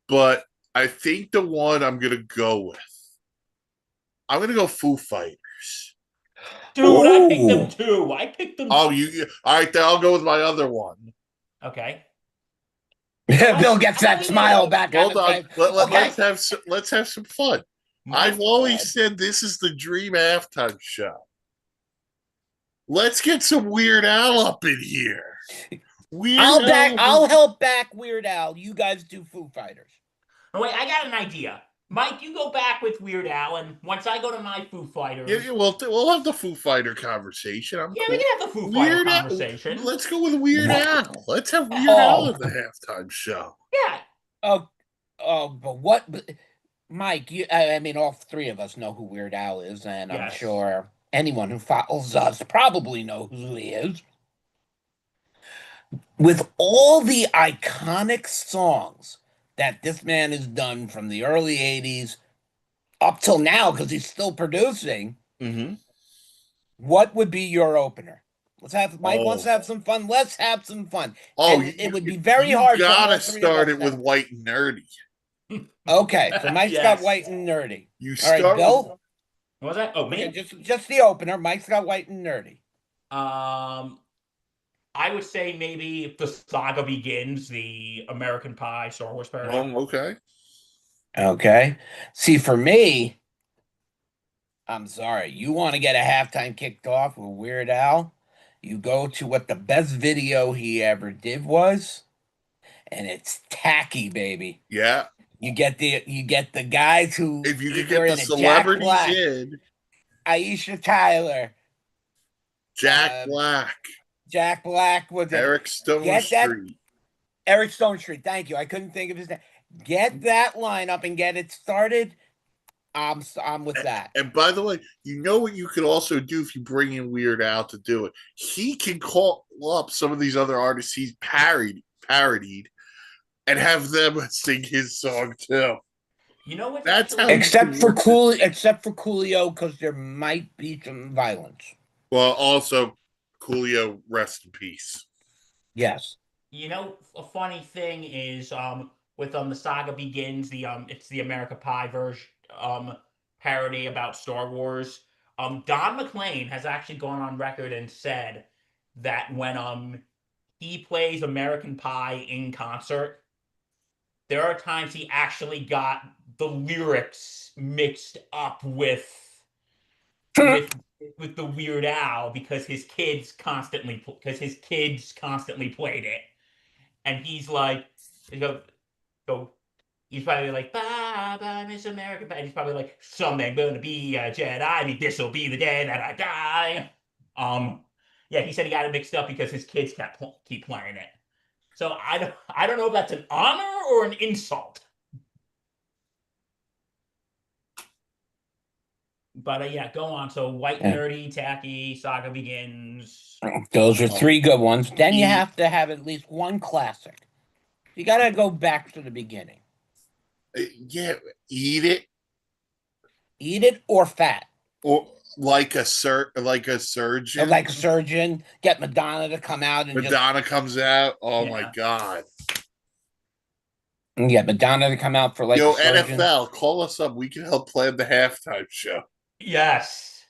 But I think the one I'm gonna go with, I'm gonna go Foo Fighters. Dude, I picked them Ooh. too. I picked them. Oh, you all right? Then I'll go with my other one. Okay. Go ahead. Bill gets I'm that letting you smile go. back on Hold his on. face. Okay. Let's have some fun. I've Mike, always said this is the dream halftime show. Let's get some Weird Al up in here. Weird Al. I'll help back Weird Al. You guys do Foo Fighters. oh, wait, I got an idea. Mike, you go back with Weird Al, and once I go to my Foo Yeah, Fighters, we'll have the Foo Fighter conversation. I'm yeah, we cool. can have the Foo Fighter Weird Al. conversation. Let's go with Weird Al. Let's have Weird Al Oh, in the halftime show. Yeah. oh, oh, but what, Mike? I mean, all three of us know who Weird Al is, and I'm Yes. sure anyone who follows us probably knows who he is. With all the iconic songs that this man has done from the early '80s up till now, because he's still producing, Mm-hmm. what would be your opener? Let's have Mike wants to Oh, have some fun. Let's have some fun. oh, And it would be very you hard for all gotta three of start us it with to. White and Nerdy. Okay, so Mike's got Yes. white and nerdy. You All right, start with Bill. What was that? Oh, Okay, me? just the opener. Mike's got white and nerdy. I would say maybe the saga begins, the American Pie Star Wars parody. okay. Okay. See, for me, I'm sorry. You want to get a halftime kicked off with Weird Al? You go to what the best video he ever did was, and it's tacky, baby. Yeah. You get the guys who If you could were get the in it. Jack celebrities Black, in, Aisha Tyler, Jack Black, Jack Black was in it. Eric Stone Get that Street. Eric Stone Street. Thank you. I couldn't think of his name. Get that lineup and get it started. I'm with that. And by the way, you know what you could also do if you bring in Weird Al to do it? He can call up some of these other artists he's parodied and have them sing his song too. You know what? That's how Except for Coolio, because there might be some violence. Well, also Coolio, rest in peace. Yes. You know, a funny thing is, with the saga begins, it's the America Pie version, parody about Star Wars. Don McLean has actually gone on record and said that when he plays American Pie in concert, there are times he actually got the lyrics mixed up with with the Weird Al because his kids constantly played it, and he's like, go, he's probably like, bye bye Miss America, and he's probably like, someday I'm gonna be a Jedi. I mean, this will be the day that I die. Yeah, he said he got it mixed up because his kids keep playing it. So I don't know if that's an honor or an insult. But yeah, go on. So white, nerdy, tacky, saga begins. Those are three good ones. Then you have to have at least one classic. You got to go back to the beginning. Yeah, eat it. Eat it or fat. Or like a surgeon. Like a surgeon. Get Madonna to come out and Madonna comes out. Oh my god. Get Madonna to come out for like Yo, a surgeon. NFL, call us up. We can help plan the halftime show. Yes.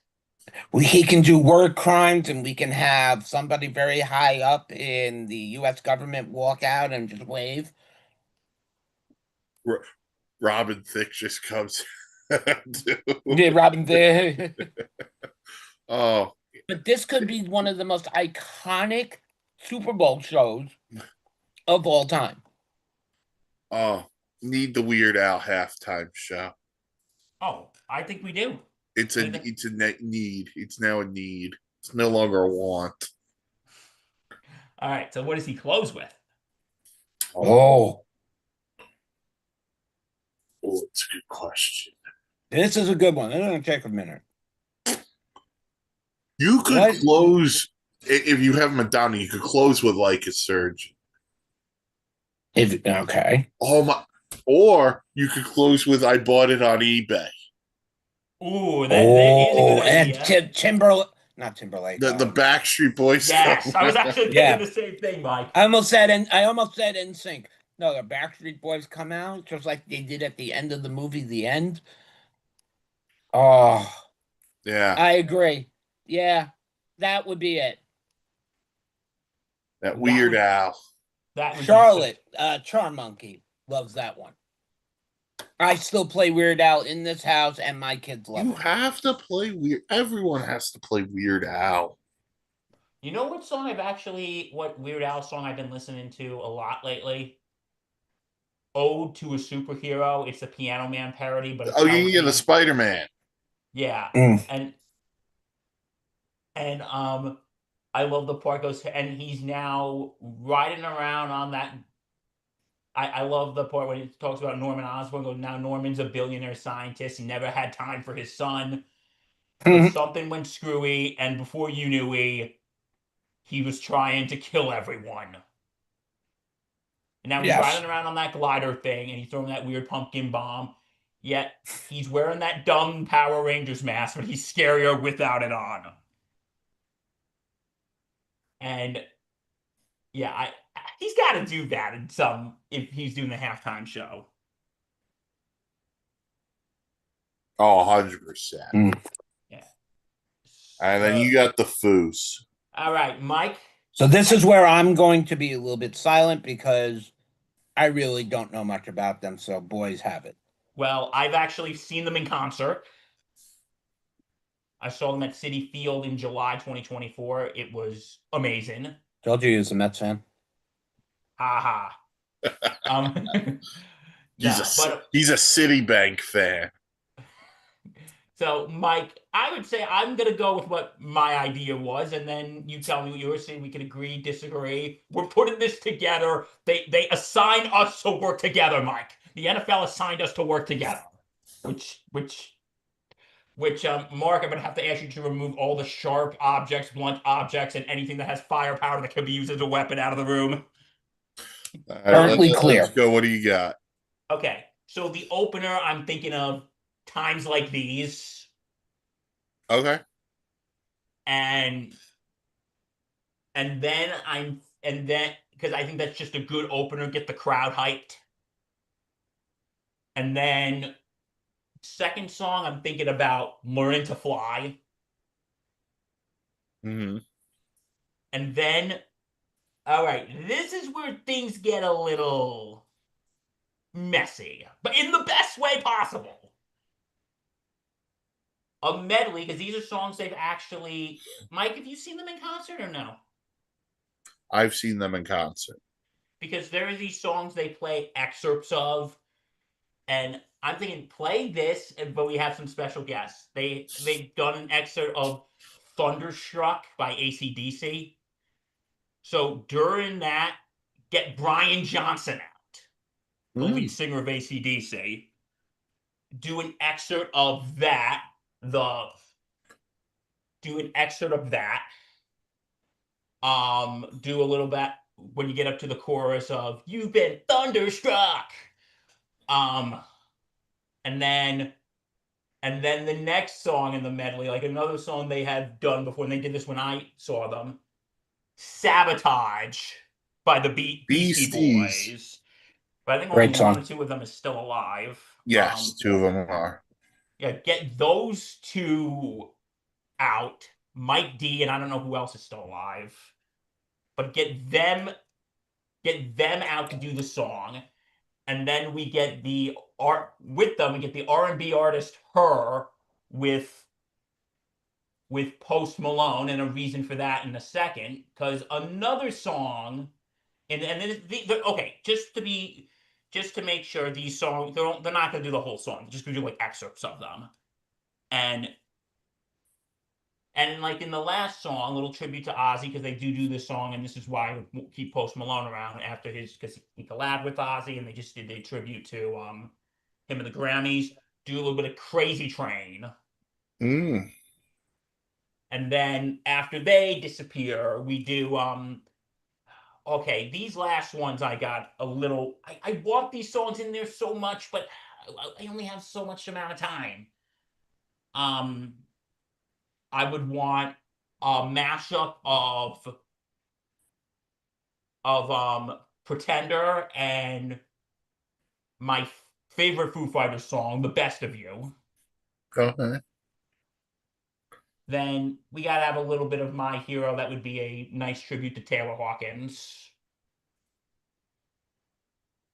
He can do word crimes, and we can have somebody very high up in the U.S. government walk out and just wave. Robin Thicke just comes. Yeah, Robin there. Oh, But this could be one of the most iconic Super Bowl shows of all time. oh, need the Weird Al halftime show. Oh, I think we do. It's I a think that, it's a need. It's now a need. It's no longer a want. all right. So what does he close with? Oh, Oh, it's a good question. this is a good one. It's gonna take a minute. You could What? close if you have Madonna. You could close with like a surgeon. If okay. Oh my! Or you could close with "I bought it on eBay." Ooh, that is a good Oh, and idea. not Timberlake. The Backstreet Boys Yes, I come was out. actually thinking Yeah, the same thing, Mike. I almost said in sync. No, the Backstreet Boys come out just like they did at the end of the movie, The End. Oh, Yeah, I agree. Yeah, that would be it. that That Weird would Al. that would be such. Charlotte, Charm Monkey loves that one. I still play Weird Al in this house, and my kids love You it. have to play weird. Everyone has to play Weird Al. You know what song what Weird Al song I've been listening to a lot lately? Ode to a Superhero. It's a Piano Man parody, but it's Oh, yeah, the Alexander. Spider Man. Yeah, Mm. and and I love the part goes and he's now riding around on that. I love the part when it talks about Norman Osborn. Goes now Norman's a billionaire scientist. He never had time for his son, but something went screwy, and before you knew he was trying to kill everyone. And now he's Yes. riding around on that glider thing, and he's throwing that weird pumpkin bomb. Yet he's wearing that dumb Power Rangers mask, but he's scarier without it on. And yeah, he's got to do that in some if he's doing the halftime show. Oh, 100%. Mm. Yeah. And then you got the Foos. All right, Mike. So this is where I'm going to be a little bit silent because I really don't know much about them. So boys have it. Well, I've actually seen them in concert. I saw them at Citi Field in July 2024. It was amazing. Told you he was a Mets fan. Ha ha. He's No, but he's a Citibank fan. so Mike, I would say I'm gonna go with what my idea was, and then you tell me what yours say. We can agree, disagree. We're putting this together. They assign us to work together, Mike. The NFL assigned us to work together. Which Mark, I'm gonna have to ask you to remove all the sharp objects, blunt objects, and anything that has firepower that can be used as a weapon out of the room. All right, Currently let's clear. go. What do you got? Okay, so the opener, I'm thinking of times like these, Okay. and and then because I think that's just a good opener, get the crowd hyped, and then second song, I'm thinking about Learn to Fly, Mm-hmm. and then all right, this is where things get a little messy, but in the best way possible. A medley, because these are songs they've actually. Mike, have you seen them in concert or no? I've seen them in concert. Because there are these songs they play excerpts of, and I'm thinking play this, but we have some special guests. They've done an excerpt of "Thunderstruck" by AC/DC. So during that, get Brian Johnson out, the lead Mm. singer of AC/DC. Do an excerpt of that. The do an excerpt of that. Do a little bit when you get up to the chorus of "You've been thunderstruck." Um, and then the next song in the medley, like another song they had done before, and they did this when I saw them, "Sabotage" by the Beastie Beasties. Boys. But I think only Great one or song. two of them is still alive. Yes, two of them are. Yeah, get those two out. Mike D, and I don't know who else is still alive, but get them out to do the song. and then we get the art with them. We get the R&B artist Her with Post Malone, and a reason for that in a second. Because another song, and then okay, just to make sure these songs they're not going to do the whole song. They're just going to do like excerpts of them, and like in the last song, a little tribute to Ozzy because they do this song, and this is why I keep Post Malone around after because he collabed with Ozzy, and they just did a tribute to him at the Grammys. Do a little bit of Crazy Train, Mm. and then after they disappear, we do okay, these last ones I got a little. I walked these songs in there so much, but I only have so much amount of time. Um, I would want a mashup of Pretender and my favorite Foo Fighters song, "The Best of You." Okay. Then we gotta have a little bit of My Hero. That would be a nice tribute to Taylor Hawkins.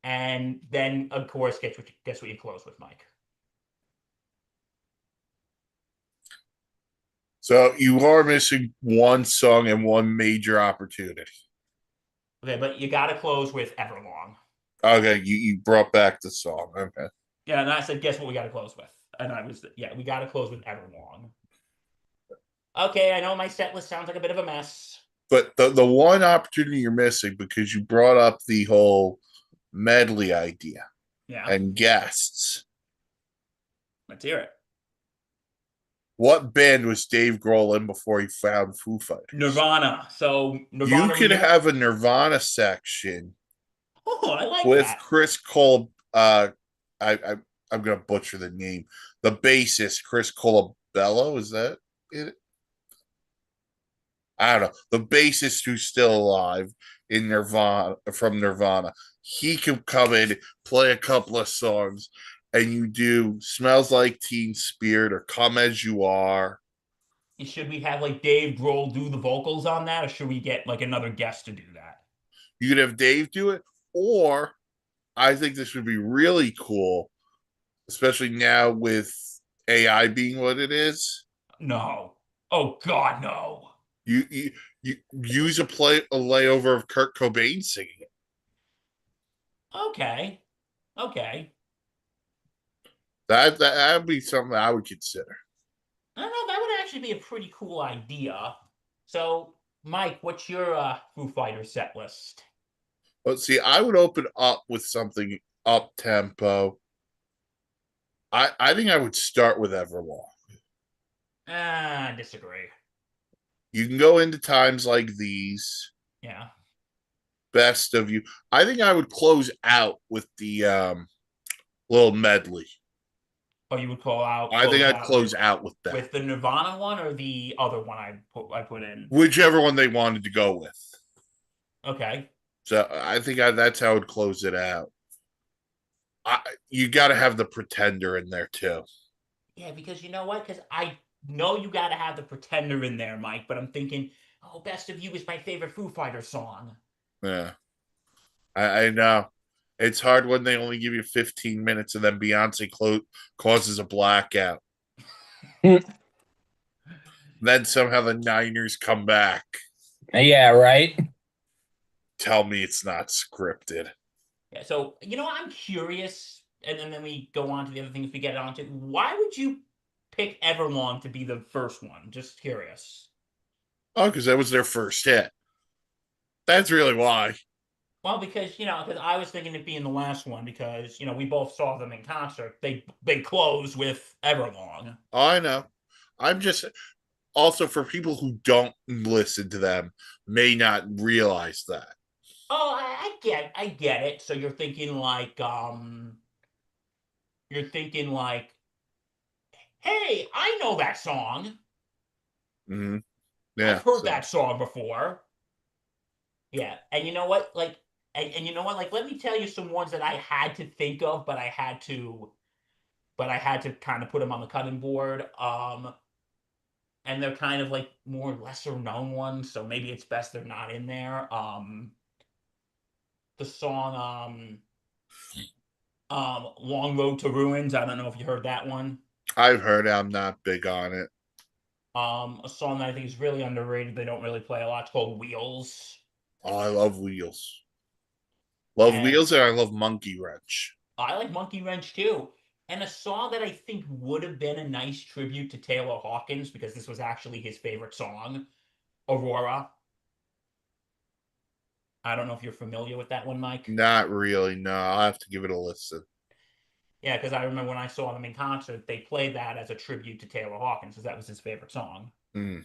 And then, of course, guess what you close with, Mike. So you are missing one song and one major opportunity. Okay, but you gotta close with Everlong. Okay, you brought back the song. Okay. Yeah, and I said, guess what we gotta close with? And I was, yeah, we gotta close with Everlong. Okay, I know my set list sounds like a bit of a mess. But the one opportunity you're missing because you brought up the whole medley idea Yeah, and guests. let's hear it. What band was Dave Grohl in before he found Foo Fighters? Nirvana. So You Nirvana. could have a Nirvana section Oh, I like with that. Chris Cole. I I'm gonna butcher the name. The bassist Chris Colabello, is that it? I don't know. The bassist who's still alive in Nirvana from Nirvana. He could come in, play a couple of songs, and you do "Smells Like Teen Spirit" or "Come As You Are." Should we have like Dave Grohl do the vocals on that, or should we get like another guest to do that? You could have Dave do it, or I think this would be really cool, especially now with AI being what it is. No. Oh God, no. You use a layover of Kurt Cobain singing it. Okay. Okay. That would be something I would consider. I don't know. That would actually be a pretty cool idea. So, Mike, what's your Foo Fighter set list? Let's see. I would open up with something up tempo. I think I would start with Everlong. I disagree. You can go into times like these. Yeah. Best of you. I think I would close out with the little medley. Oh, you would I think close I'd out close out with that. with the Nirvana one or the other one I put in. Whichever one they wanted to go with. Okay. So I think that's how I would close it out. You got to have the Pretender in there too. Yeah, because you know what? Because I know you got to have the Pretender in there, Mike. But I'm thinking, oh, "Best of You" is my favorite Foo Fighter song. Yeah, I know. It's hard when they only give you 15 minutes and then Beyonce causes a blackout. Then somehow the Niners come back. Yeah, right. Tell me it's not scripted. Yeah. So I'm curious, and then we go on to the other things we get onto. Why would you pick Everlong to be the first one? Just curious. Oh, because that was their first hit. That's really why. Well, because I was thinking it being the last one because we both saw them in concert. They close with Everlong. Oh, I know. I'm just also for people who don't listen to them may not realize that. Oh, I get it. So you're thinking like, hey, I know that song. Mm-hmm. I've Yeah. heard So that song before. Yeah, and you know what? Like, and you know what? Like, let me tell you some ones that I had to think of, but I had to kind of put them on the cutting board. And they're kind of like more lesser known ones, so maybe it's best they're not in there. The song Long Road to Ruins. I don't know if you heard that one. I've heard it. I'm not big on it. A song that I think is really underrated. They don't really play a lot. It's called Wheels. Oh, I love Wheels. Love And Wheels, and I love Monkey Wrench. I like Monkey Wrench too. And a song that I think would have been a nice tribute to Taylor Hawkins because this was actually his favorite song, Aurora. I don't know if you're familiar with that one, Mike. Not really. No, I'll have to give it a listen. Yeah, because I remember when I saw them in concert, they played that as a tribute to Taylor Hawkins because that was his favorite song. Mm.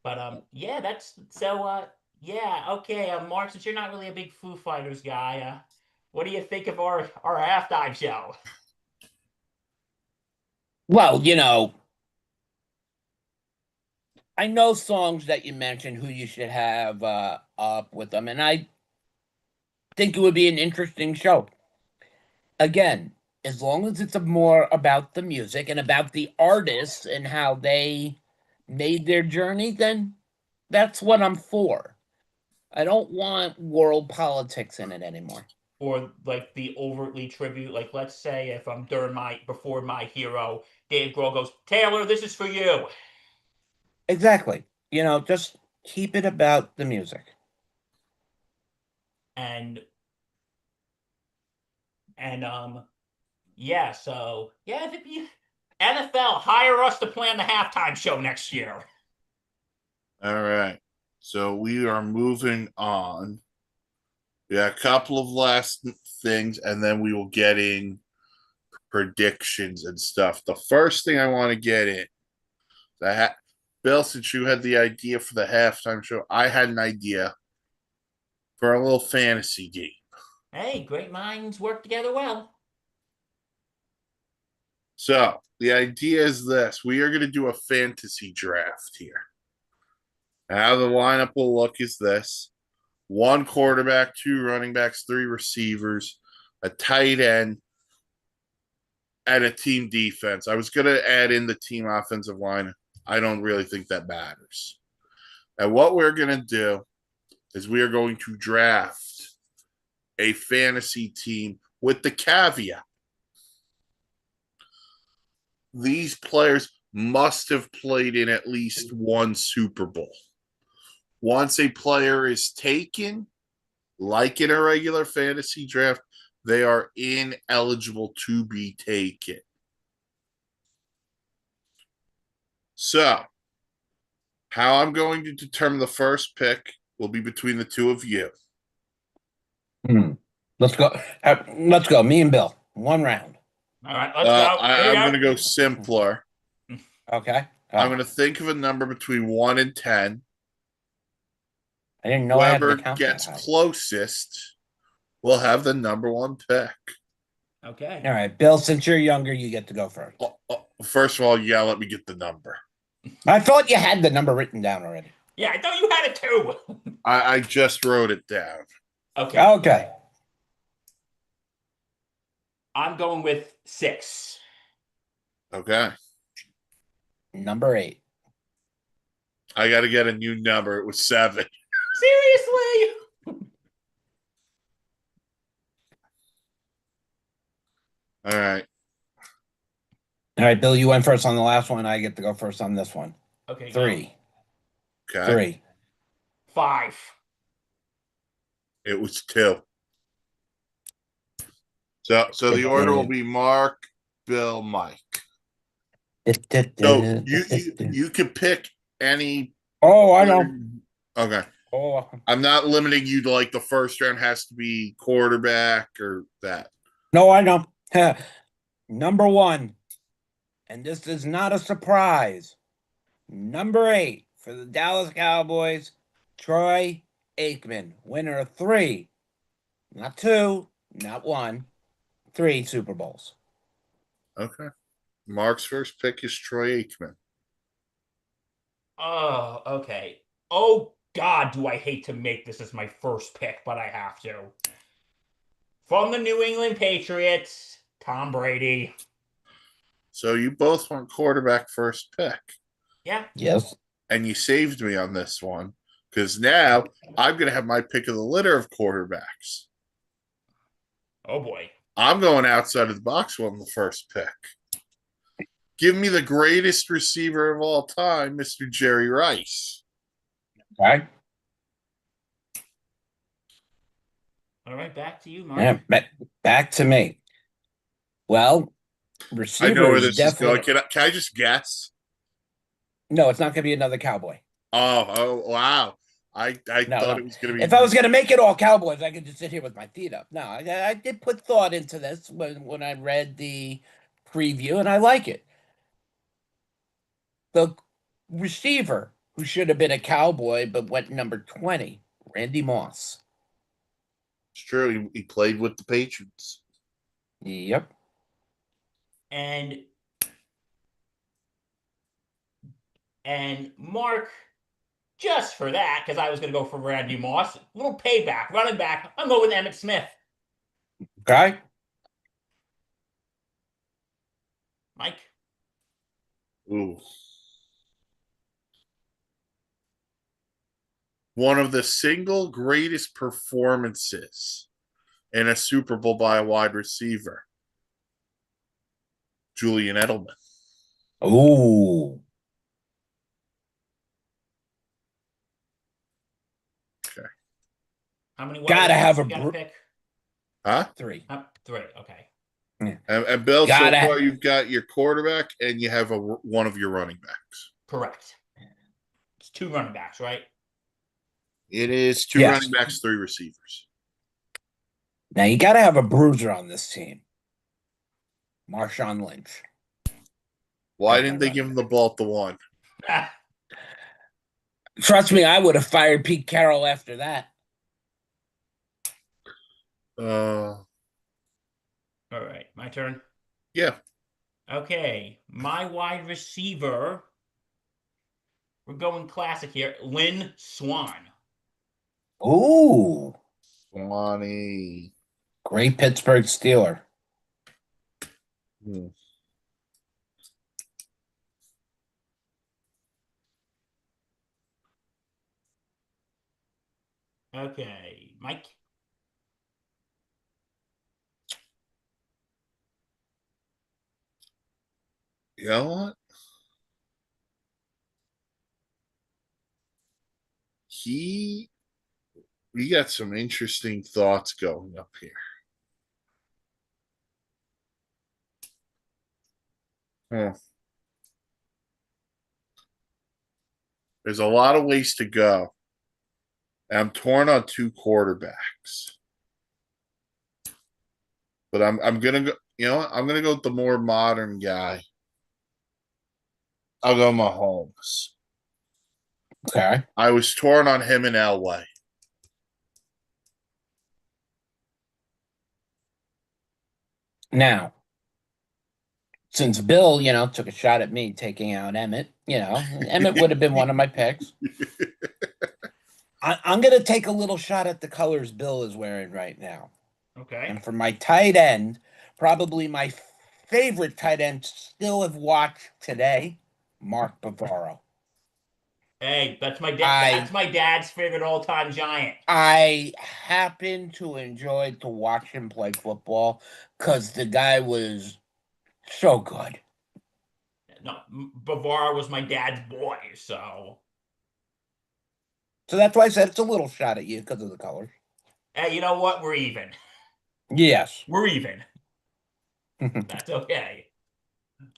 But yeah, that's so. Yeah, okay, Mark. Since you're not really a big Foo Fighters guy, what do you think of our halftime show? Well, I know songs that you mentioned who you should have up with them, and I think it would be an interesting show. Again, as long as it's more about the music and about the artists and how they made their journey, then that's what I'm for. I don't want world politics in it anymore. Or like the overtly tribute? Like, let's say if I'm during my before my hero, Dave Grohl goes, Taylor, this is for you, Exactly. Just keep it about the music. and and yeah, so yeah, if you NFL hire us to plan the halftime show next year. All right. So we are moving on. We got a couple of last things, and then we will get in predictions and stuff. The first thing I want to get in, Bill, since you had the idea for the halftime show, I had an idea for a little fantasy game. Hey, great minds work together well. So the idea is this: we are going to do a fantasy draft here. How the lineup will look is this: one quarterback, two running backs, three receivers, a tight end, and a team defense. I was going to add in the team offensive line. I don't really think that matters. And what we're going to do is we are going to draft a fantasy team with the caveat these players must have played in at least one Super Bowl. Once a player is taken, like in a regular fantasy draft, they are ineligible to be taken. So, how I'm going to determine the first pick will be between the two of you. Let's go. Let's go. Me and Bill. One round. All right, let's go. I'm going to go simpler. Okay. I'm going to think of a number between 1 and 10. I didn't know I had Whoever to count gets that high. closest will have the number one pick. Okay. All right, Bill, since you're younger, you get to go first. First of all, you gotta let me get the number. I thought you had the number written down already. Yeah, I thought you had it too. I just wrote it down. Okay. Okay. I'm going with 6. Okay. Number 8. I got to get a new number. It was 7. Seriously? All right. All right, Bill, you went first on the last one. I get to go first on this one. Okay. 3. Okay. 3. 5. It was 2. So the order will be Mark, Bill, Mike. So you could pick any. Oh, I know. Okay. Oh. I'm not limiting you to like the first round has to be quarterback or that. No, I know. Number 1, and this is not a surprise. Number 8 for the Dallas Cowboys, Troy Aikman, winner of 3, not 2, not 1, 3 Super Bowls. Okay. Mark's first pick is Troy Aikman. Oh, okay. Oh, God, do I hate to make this as my first pick, but I have to. From the New England Patriots, Tom Brady. So you both want quarterback first pick. Yeah. Yes. And you saved me on this one because now I'm going to have my pick of the litter of quarterbacks. Oh boy. I'm going outside of the box on the first pick. Give me the greatest receiver of all time, Mr. Jerry Rice. Okay. All right, back to you, Mark. Yeah, back to me. Well, I know where receivers this is going. definitely. Can I just guess? No, it's not going to be another Cowboy. Oh, wow. I No, thought no. it was going to If I be. was going to make it all Cowboys, I could just sit here with my feet up. No, I did put thought into this when I read the preview, and I like it. The receiver who should have been a Cowboy but went number 20, Randy Moss. It's true. He played with the Patriots. Yep. And Mark, just for that, because I was going to go for Randy Moss, little payback, running back. I'm going with Emmitt Smith. Okay. Mike. Ooh. One of the single greatest performances in a Super Bowl by a wide receiver, Julian Edelman. Ooh. Okay. How many wide Gotta have receivers a you got to pick? Huh? 3. 3. Okay. Yeah. And Bill, so Gotta. far you've got your quarterback and you have one of your running backs. Correct. It's 2 running backs, right? It is 2 Yes. running backs, 3 receivers. Now you gotta have a bruiser on this team. Marshawn Lynch. Why That's my didn't they running give him back. the ball at the 1? Trust me, I would have fired Pete Carroll after that. All right, my turn. Yeah. Okay, my wide receiver. We're going classic here. Lynn Swan. Ooh. Swanee. Great Pittsburgh Steeler. Hmm. Okay, Mike. You know what? We got some interesting thoughts going up here. Huh. There's a lot of ways to go. And I'm torn on 2 quarterbacks. But I'm gonna go, you know what? I'm gonna go with the more modern guy. I'll go Mahomes. Okay. I was torn on him and Elway. Now, since Bill, took a shot at me taking out Emmett, Emmett would have been one of my picks. I'm going to take a little shot at the colors Bill is wearing right now. Okay. And for my tight end, probably my favorite tight end still have watched today, Mark Bavaro. Hey, that's my I that's my dad's favorite all-time Giant. I happen to enjoy to watch him play football because the guy was so good. No, Bavara was my dad's boy, so. So that's why I said it's a little shot at you because of the colors. Hey, you know what? We're even. Yes. We're even. That's okay.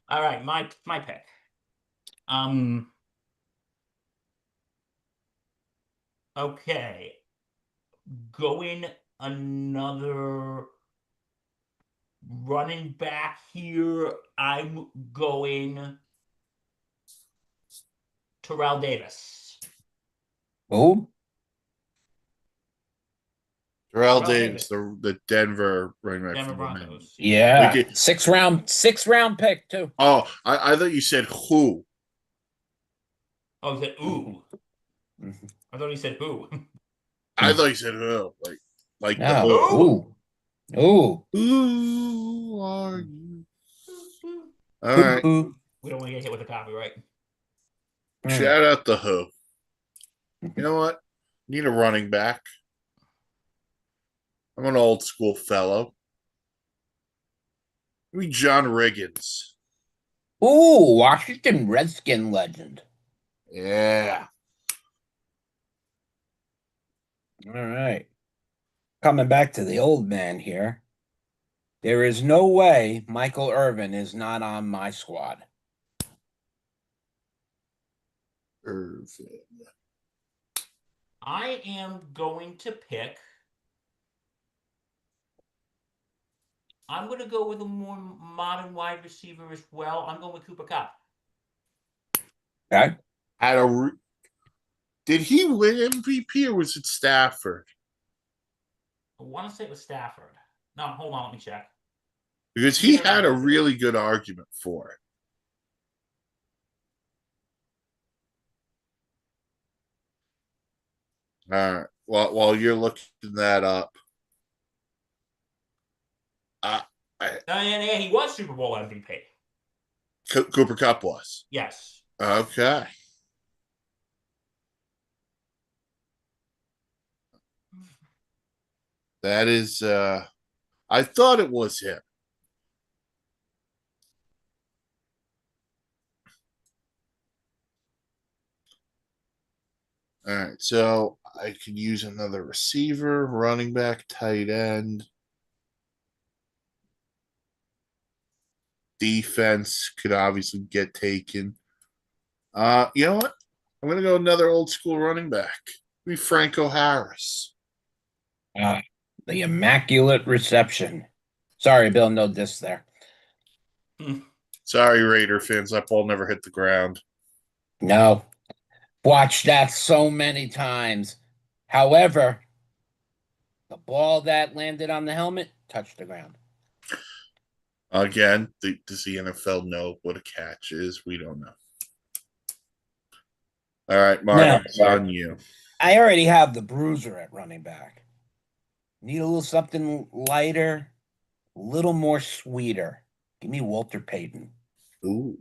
All right, my pick. Okay. Going another running back here. I'm going Terrell Davis. Oh, Terrell Terrell Davis, Davis. the Denver running back Denver from the men. Broncos. yeah. Like Six round pick too. Oh, I thought you said who. Oh, he said ooh. Mhm. I thought he said who. I thought you said who. Like the No. who. Ooh. Ooh. Who are you? All right. Ooh. We don't want to get hit with a copyright. Mm. Shout out the who. You know what? Need a running back. I'm an old school fellow. Give me John Riggins. Ooh, Washington Redskin legend. Yeah. All right. Coming back to the old man here. There is no way Michael Irvin is not on my squad. Irvin. I am going to pick. I'm going to go with a more modern wide receiver as well. I'm going with Cooper Kupp. Okay. Did he win MVP or was it Stafford? I want to say it was Stafford. No, hold on, let me check. Because he had a really good argument for it. All right. While you're looking that up, I, Yeah, he was Super Bowl MVP. Cooper Kupp was. Yes. Okay. That is I thought it was him. All right, so I could use another receiver, running back, tight end. Defense could obviously get taken. You know what? I'm gonna go another old school running back. Be Franco Harris. Uh, the Immaculate Reception. Sorry, Bill, no diss there. Sorry, Raider fans, that ball never hit the ground. No. Watched that so many times. However, the ball that landed on the helmet touched the ground. Again, does the NFL know what a catch is? We don't know. All right, Martin, it's on you. I already have the bruiser at running back. Need a little something lighter, a little more sweeter. Give me Walter Payton. Ooh.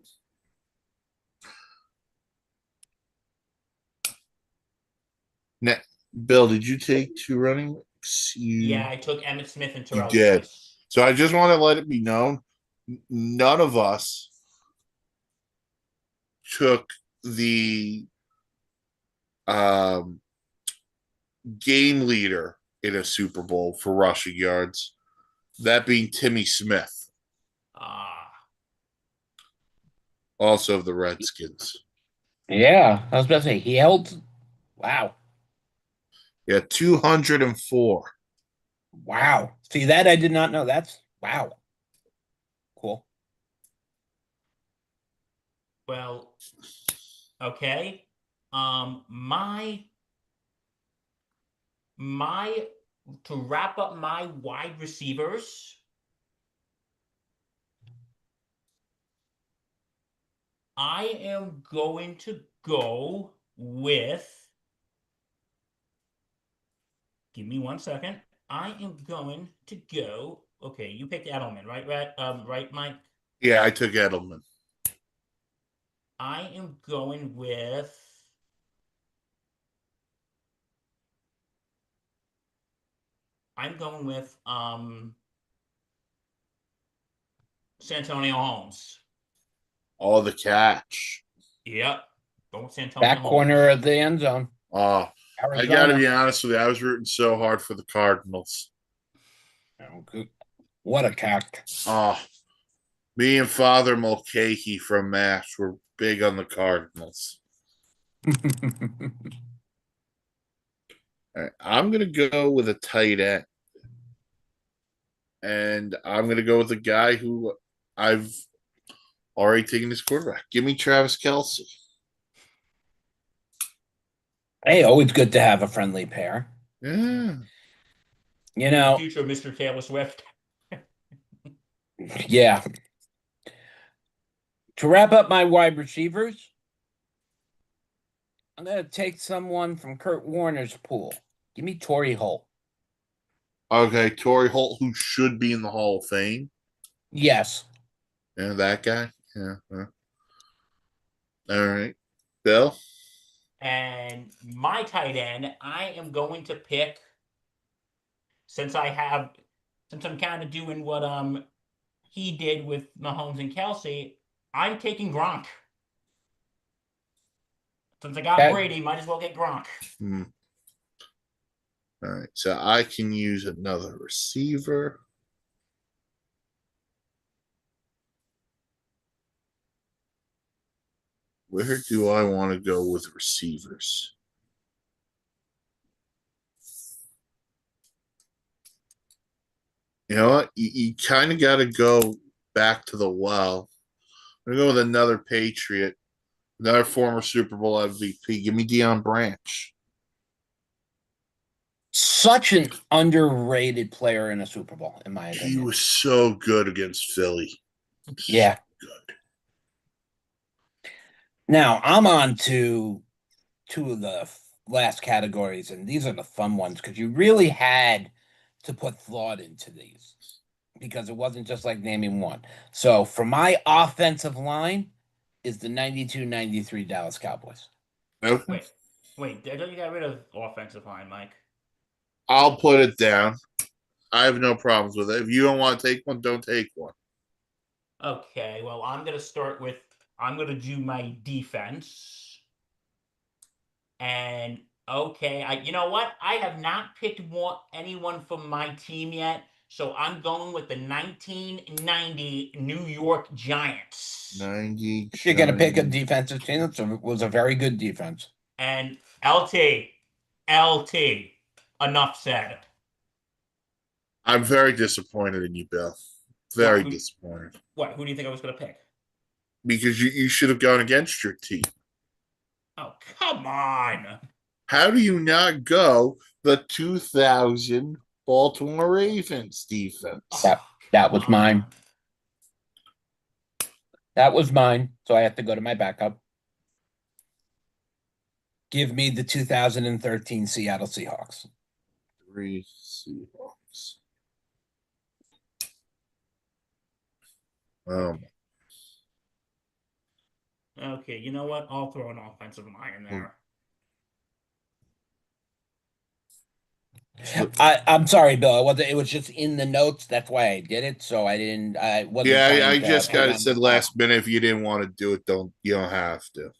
Now, Bill, did you take two running backs? Yeah, I took Emmitt Smith and You Terrell did. Davis. So I just want to let it be known, none of us took the um, game leader in a Super Bowl for rushing yards, that being Timmy Smith, also of the Redskins. Yeah, I was about to say he held. Wow. Yeah, 204. Wow. See, that I did not know. That's wow. Cool. Well, okay. My to wrap up my wide receivers, I am going to go with. Give me 1 second. I am going to go. Okay, you picked Edelman, right? Right, Mike. Yeah, I took Edelman. I am going with. I'm going with Santonio Holmes. All the catch. Yep. Going with Santonio Back Holmes. corner of the end zone. I got to be honest with you. I was rooting so hard for the Cardinals. What a cack. Me and Father Mulcahy from MASH were big on the Cardinals. All right, I'm going to go with a tight end. And I'm going to go with a guy who I've already taken his quarterback. Give me Travis Kelce. Hey, always good to have a friendly pair. Yeah. You know, the future of Mr. Taylor Swift. Yeah. To wrap up my wide receivers, I'm going to take someone from Kurt Warner's pool. Give me Torrey Holt. Okay, Torrey Holt, who should be in the Hall of Fame. Yes. Yeah, that guy. Yeah. All right. Bill? And my tight end, I am going to pick, since I'm kind of doing what he did with Mahomes and Kelsey, I'm taking Gronk. Since I got Okay. Brady, might as well get Gronk. Hmm. All right, so I can use another receiver. Where do I want to go with receivers? You know what? You kind of got to go back to the well. I'm going to go with another Patriot, another former Super Bowl MVP. Give me Deion Branch. Such an underrated player in a Super Bowl, in my He opinion. was so good against Philly. So Yeah. good. Now I'm on to two of the last categories, and these are the fun ones because you really had to put thought into these because it wasn't just like naming one. So for my offensive line is the 92-93 Dallas Cowboys. Okay. Wait, I thought you got rid of offensive line, Mike. I'll put it down. I have no problems with it. If you don't want to take one, don't take one. Okay, well, I'm gonna do my defense. And okay, you know what? I have not picked anyone from my team yet, so I'm going with the 1990 New York Giants. 90 If you're going to pick a Giants. defensive team, it was a very good defense. And LT, enough said. I'm very disappointed in you, Bill. What? Very disappointed. What? Who do you think I was gonna pick? Because you should have gone against your team. Oh, come on. How do you not go the 2000 Baltimore Ravens defense? That Oh, that come was on. mine. That was mine. So I have to go to my backup. Give me the 2013 Seattle Seahawks. Three Seahawks. Um, Okay, you know what? I'll throw an offensive line in there. I'm sorry, Bill. It was just in the notes. That's why I did it. So I wasn't yeah, I trying to just put it kind of on the said spot. last minute if you didn't want to do it, you don't have to.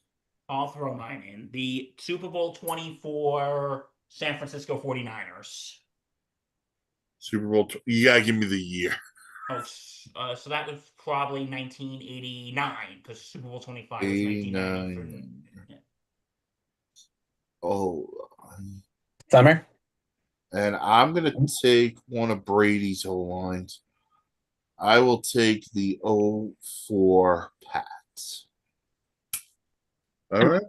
I'll throw mine in. The Super Bowl 24 San Francisco 49ers. Super Bowl. You gotta give me the year. Oh, so that was probably 1989 because Super Bowl 25 was 1990 for. 89. Yeah. Oh, Summer? and I'm gonna take one of Brady's whole lines. I will take the 04 Pats. All right.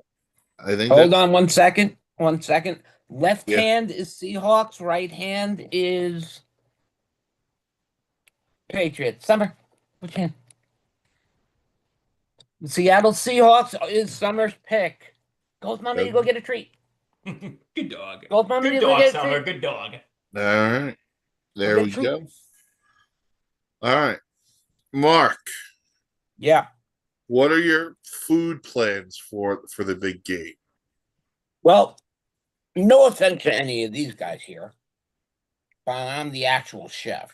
I think Hold that's on 1 second. 1 second. Left yeah. hand is Seahawks. Right hand is Patriots. Summer, which hand? The Seattle Seahawks is Summer's pick. Go with mommy to go get a treat. Good dog. Go with mommy Good to go dog, get a Summer. treat. Good dog. All right. Go There get a we treat. go. All right. Mark, Yeah. what are your food plans for the big game? Well, no offense to any of these guys here, but I'm the actual chef.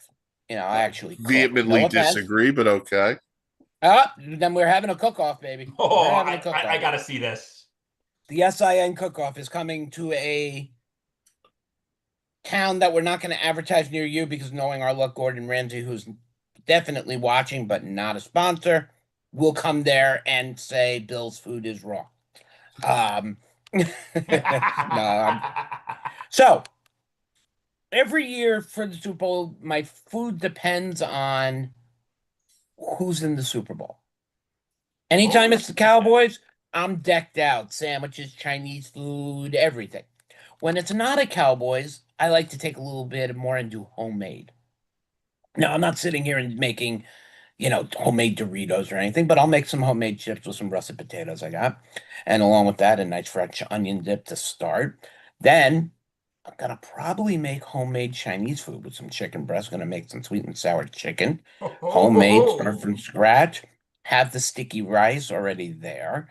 I actually cook. Vehemently No offense. disagree, but okay. Then we're having a cook-off, baby. Oh, We're having a I cook-off. gotta see this. The SIN cook-off is coming to a town that we're not going to advertise near you because knowing our luck, Gordon Ramsay, who's definitely watching but not a sponsor, will come there and say Bill's food is wrong. No. So every year for the Super Bowl, my food depends on who's in the Super Bowl. Anytime it's the Okay. Cowboys, I'm decked out. Sandwiches, Chinese food, everything. When it's not a Cowboys, I like to take a little bit more and do homemade. Now, I'm not sitting here and making, homemade Doritos or anything, but I'll make some homemade chips with some russet potatoes I got. And along with that, a nice French onion dip to start. Then I'm gonna probably make homemade Chinese food with some chicken breast. Gonna make some sweet and sour chicken, homemade, start from scratch. Have the sticky rice already there,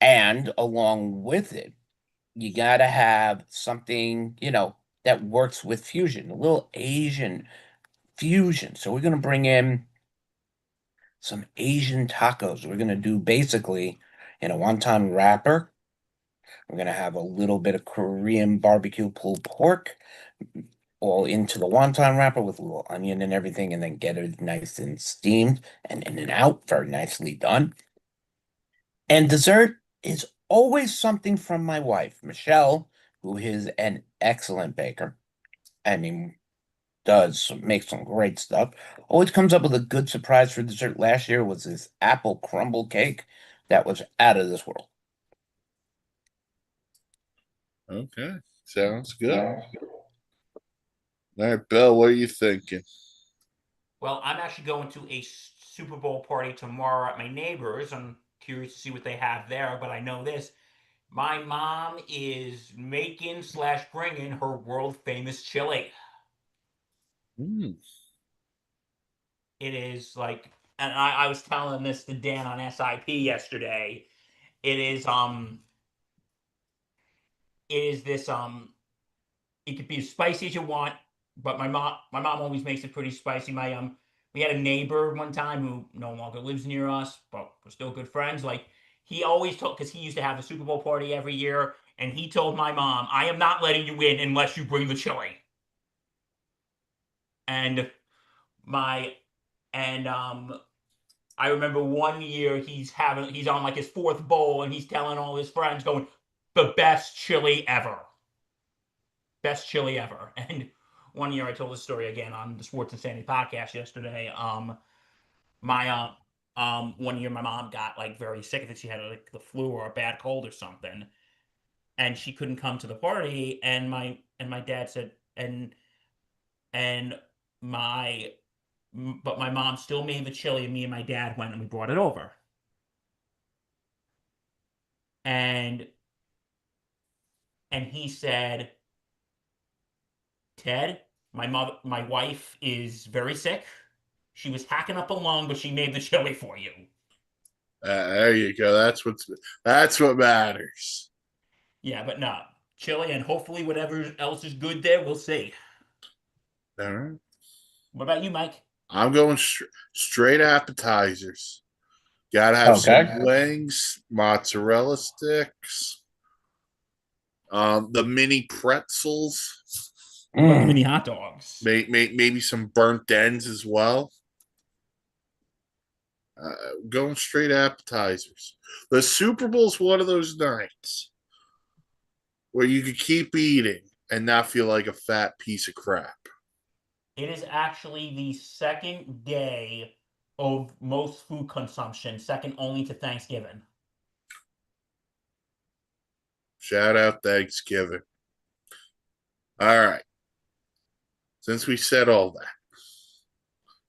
and along with it, you gotta have something, that works with fusion, a little Asian fusion. So we're gonna bring in some Asian tacos. We're gonna do basically in a wonton wrapper. We're gonna have a little bit of Korean barbecue pulled pork all into the wonton wrapper with a little onion and everything, and then get it nice and steamed and in and out, very nicely done. And dessert is always something from my wife, Michelle, who is an excellent baker. I mean, does make some great stuff. Always comes up with a good surprise for dessert. Last year was this apple crumble cake that was out of this world. Okay, sounds good. All right, Bill, what are you thinking? Well, I'm actually going to a Super Bowl party tomorrow at my neighbor's. I'm curious to see what they have there, but I know this. My mom is making slash bringing her world famous chili. Hmm. It is like, and I was telling this to Dan on SIP yesterday. It is it is this it could be as spicy as you want, but my mom always makes it pretty spicy. My we had a neighbor one time who no longer lives near us, but we're still good friends. Like he always told, because he used to have a Super Bowl party every year, and he told my mom, "I am not letting you in unless you bring the chili." And my and I remember one year he's on like his fourth bowl, and he's telling all his friends, going, "The best chili ever." Best chili ever. And one year I told this story again on the Sports Insanity podcast yesterday. My one year my mom got like very sick. I think she had like the flu or a bad cold or something, and she couldn't come to the party. And my dad said, and my but my mom still made the chili, and me and my dad went and we brought it over. And he said, "Ted, my wife is very sick. She was hacking up a lung, but she made the chili for you." There you go. That's what matters. Yeah, but no, chili and hopefully whatever else is good there, we'll see. All right. What about you, Mike? I'm going straight appetizers. Gotta have some Okay. wings, mozzarella sticks, the mini pretzels, What about the Mm. mini hot dogs? maybe some burnt ends as well. Going straight appetizers. The Super Bowl's one of those nights where you could keep eating and not feel like a fat piece of crap. It is actually the second day of most food consumption, second only to Thanksgiving. Shout out Thanksgiving. All right. Since we said all that,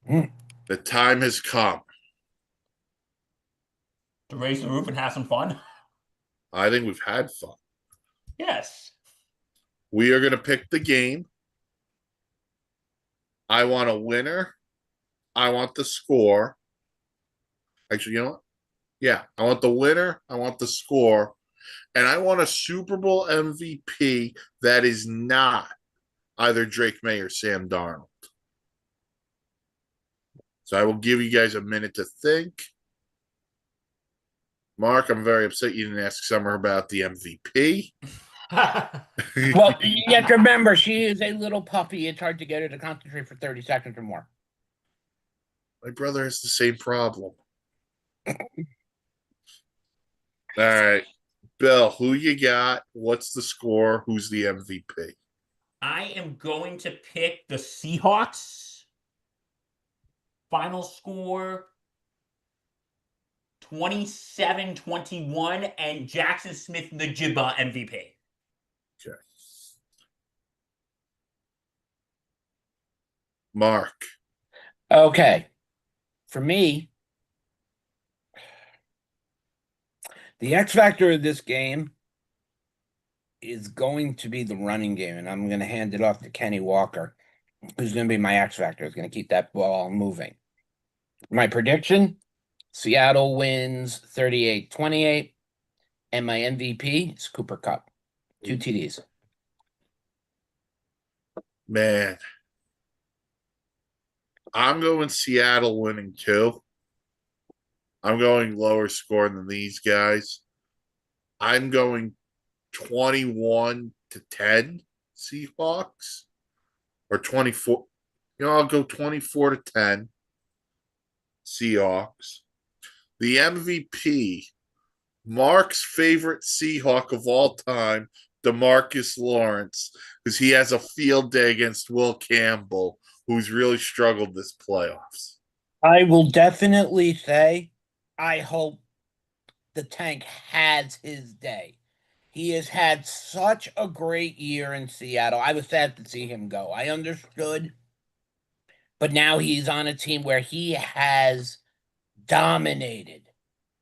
Mm. the time has come. To raise the roof and have some fun? I think we've had fun. Yes. We are going to pick the game. I want a winner. I want the score. Actually, you know what? Yeah, I want the winner. I want the score. And I want a Super Bowl MVP that is not either Drake May or Sam Darnold. So I will give you guys a minute to think. Mark, I'm very upset you didn't ask Summer about the MVP. Well, you have to remember, she is a little puppy. It's hard to get her to concentrate for 30 seconds or more. My brother has the same problem. All right. Bill, who you got? What's the score? Who's the MVP? I am going to pick the Seahawks. Final score 27-21, and Jackson Smith Najibba MVP. Okay. Mark. Okay. For me, the X factor of this game is going to be the running game, and I'm going to hand it off to Kenny Walker, who's going to be my X factor. Is going to keep that ball moving. My prediction, Seattle wins 38-28, and my MVP is Cooper Kupp. 2 TDs. Man, I'm going Seattle winning too. I'm going lower score than these guys. I'm going 21-10 Seahawks or 24. I'll go 24-10 Seahawks. The MVP, Mark's favorite Seahawk of all time, DeMarcus Lawrence, because he has a field day against Will Campbell, who's really struggled this playoffs. I will definitely say, I hope the tank has his day. He has had such a great year in Seattle. I was sad to see him go. I understood. But now he's on a team where he has dominated.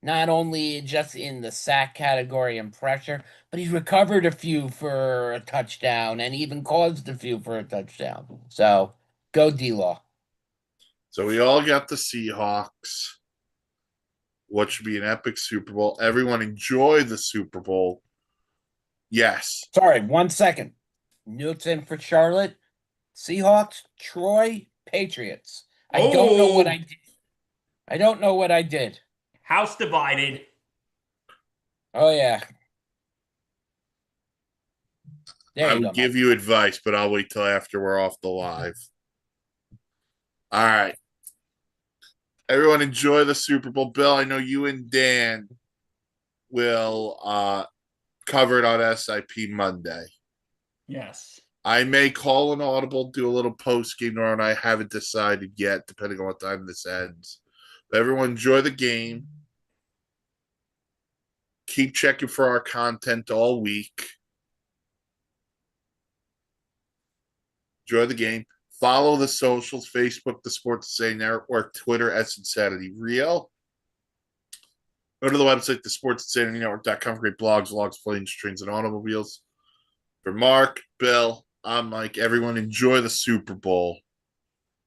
Not only just in the sack category and pressure, but he's recovered a few for a touchdown and even caused a few for a touchdown. So go D-Law. So we all got the Seahawks. What should be an epic Super Bowl? Everyone enjoy the Super Bowl. Yes. Sorry, 1 second. Notes in for Charlotte. Seahawks, Troy, Patriots. I don't know what I did. I don't know what I did. House divided. Oh, yeah. There I you would go, give you advice, but I'll wait till after we're off the live. All right. Everyone enjoy the Super Bowl. Bill, I know you and Dan will cover it on SIP Monday. Yes. I may call an audible, do a little post game run. I haven't decided yet, depending on what time this ends. But everyone enjoy the game. Keep checking for our content all week. Enjoy the game. Follow the socials, Facebook, The Sports Insanity Network, Twitter, Insanity Real. Go to the website, thesportsinsanitynetwork.com for great blogs, vlogs, planes, trains, and automobiles. For Mark, Bill, I'm Mike. Everyone enjoy the Super Bowl.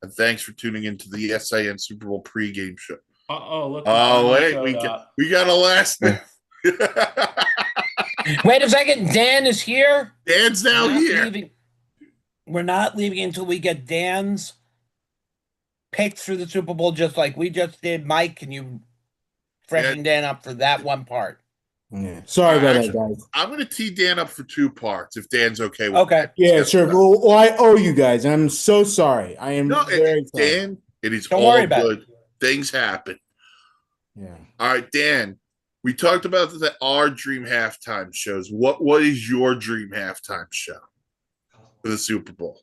And thanks for tuning into the SIN Super Bowl pregame show. Look. Oh, wait. We got a last name. Wait a second. Dan is here. Dan's now here. We're not leaving until we get Dan's picks for the Super Bowl, just like we just did. Mike, can you freshen Dan up for that one part? Yeah. Sorry about that, guys. I'm going to tee Dan up for 2 parts if Dan's okay with Okay. that. Yeah, sure. Well, I owe you guys. I'm so sorry. I am very sorry. Dan, it is Don't all worry about good. it. Things happen. Yeah. All right, Dan. We talked about our dream halftime shows. What is your dream halftime show for the Super Bowl?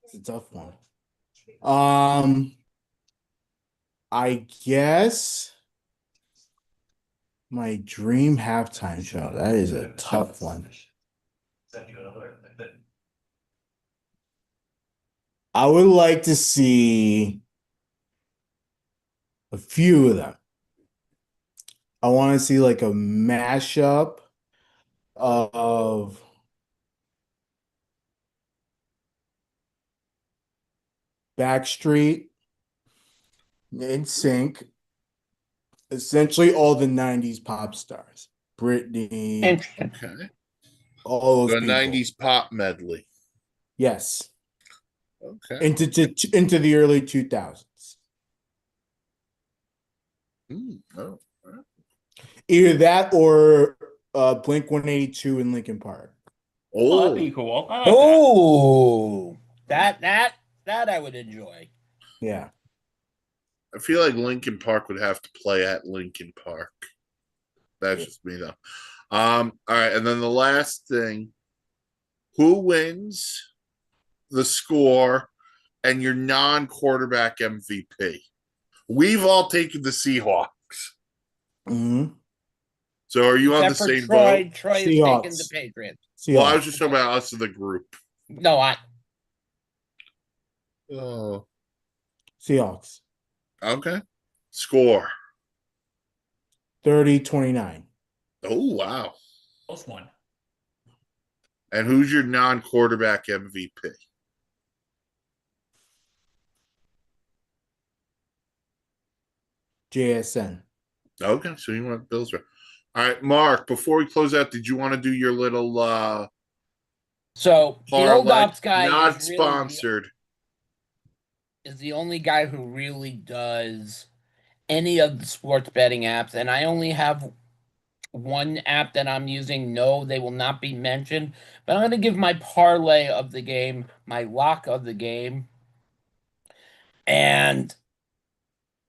It's a tough one. I guess my dream halftime show. That is a tough one. I would like to see a few of them. I want to see like a mashup of Backstreet, NSYNC, essentially all the 90s pop stars. Britney, Interesting. Okay. all those The people. 90s pop medley. Yes. Okay. Into the early 2000s. Oh. Either that or Blink 182 in Linkin Park. Oh, that'd be cool. I like that. Oh, that I would enjoy. Yeah. I feel like Linkin Park would have to play at Linkin Park. That's just me though. All right, and then the last thing, who wins the score and your non-quarterback MVP? We've all taken the Seahawks. Mm-hmm. So are you on the Except for same Troy. boat? Troy is Seahawks. taking the Patriots. Seahawks. Well, I was just talking about us in the group. No, Oh. Seahawks. Okay. Score. 30-29. Oh, wow. Close one. And who's your non-quarterback MVP? JSN. Okay, so you want Bills. All right, Mark, before we close out, did you want to do your little so the old parlay? ops guy Not is really sponsored. is the only guy who really does any of the sports betting apps, and I only have one app that I'm using. No, they will not be mentioned, but I'm going to give my parlay of the game, my lock of the game, and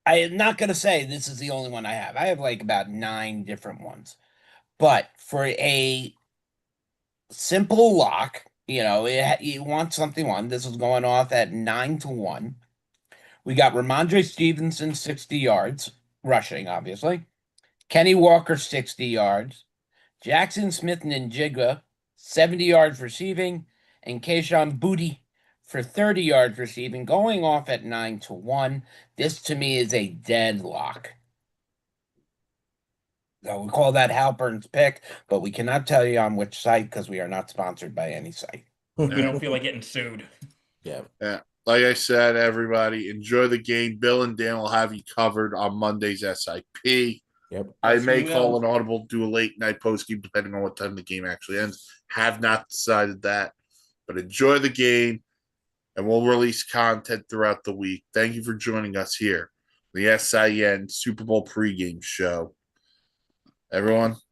I am not going to say this is the only one I have. I have like about 9 different ones, but for a simple lock, you want something on. This is going off at 9-1. We got Ramondre Stevenson 60 yards rushing, obviously. Kenny Walker 60 yards. Jackson Smith Njigba 70 yards receiving, and Kayshon Boutte for 30 yards receiving, going off at 9-1. This to me is a deadlock. So we call that Halpern's pick, but we cannot tell you on which site because we are not sponsored by any site. We don't feel like getting sued. Yeah. Yeah. Like I said, everybody, enjoy the game. Bill and Dan will have you covered on Monday's SIP. Yep. I Yes, may we call will. an audible, do a late night post game, depending on what time the game actually ends. Have not decided that, but enjoy the game, and we'll release content throughout the week. Thank you for joining us here, the SIN Super Bowl pregame show. Everyone,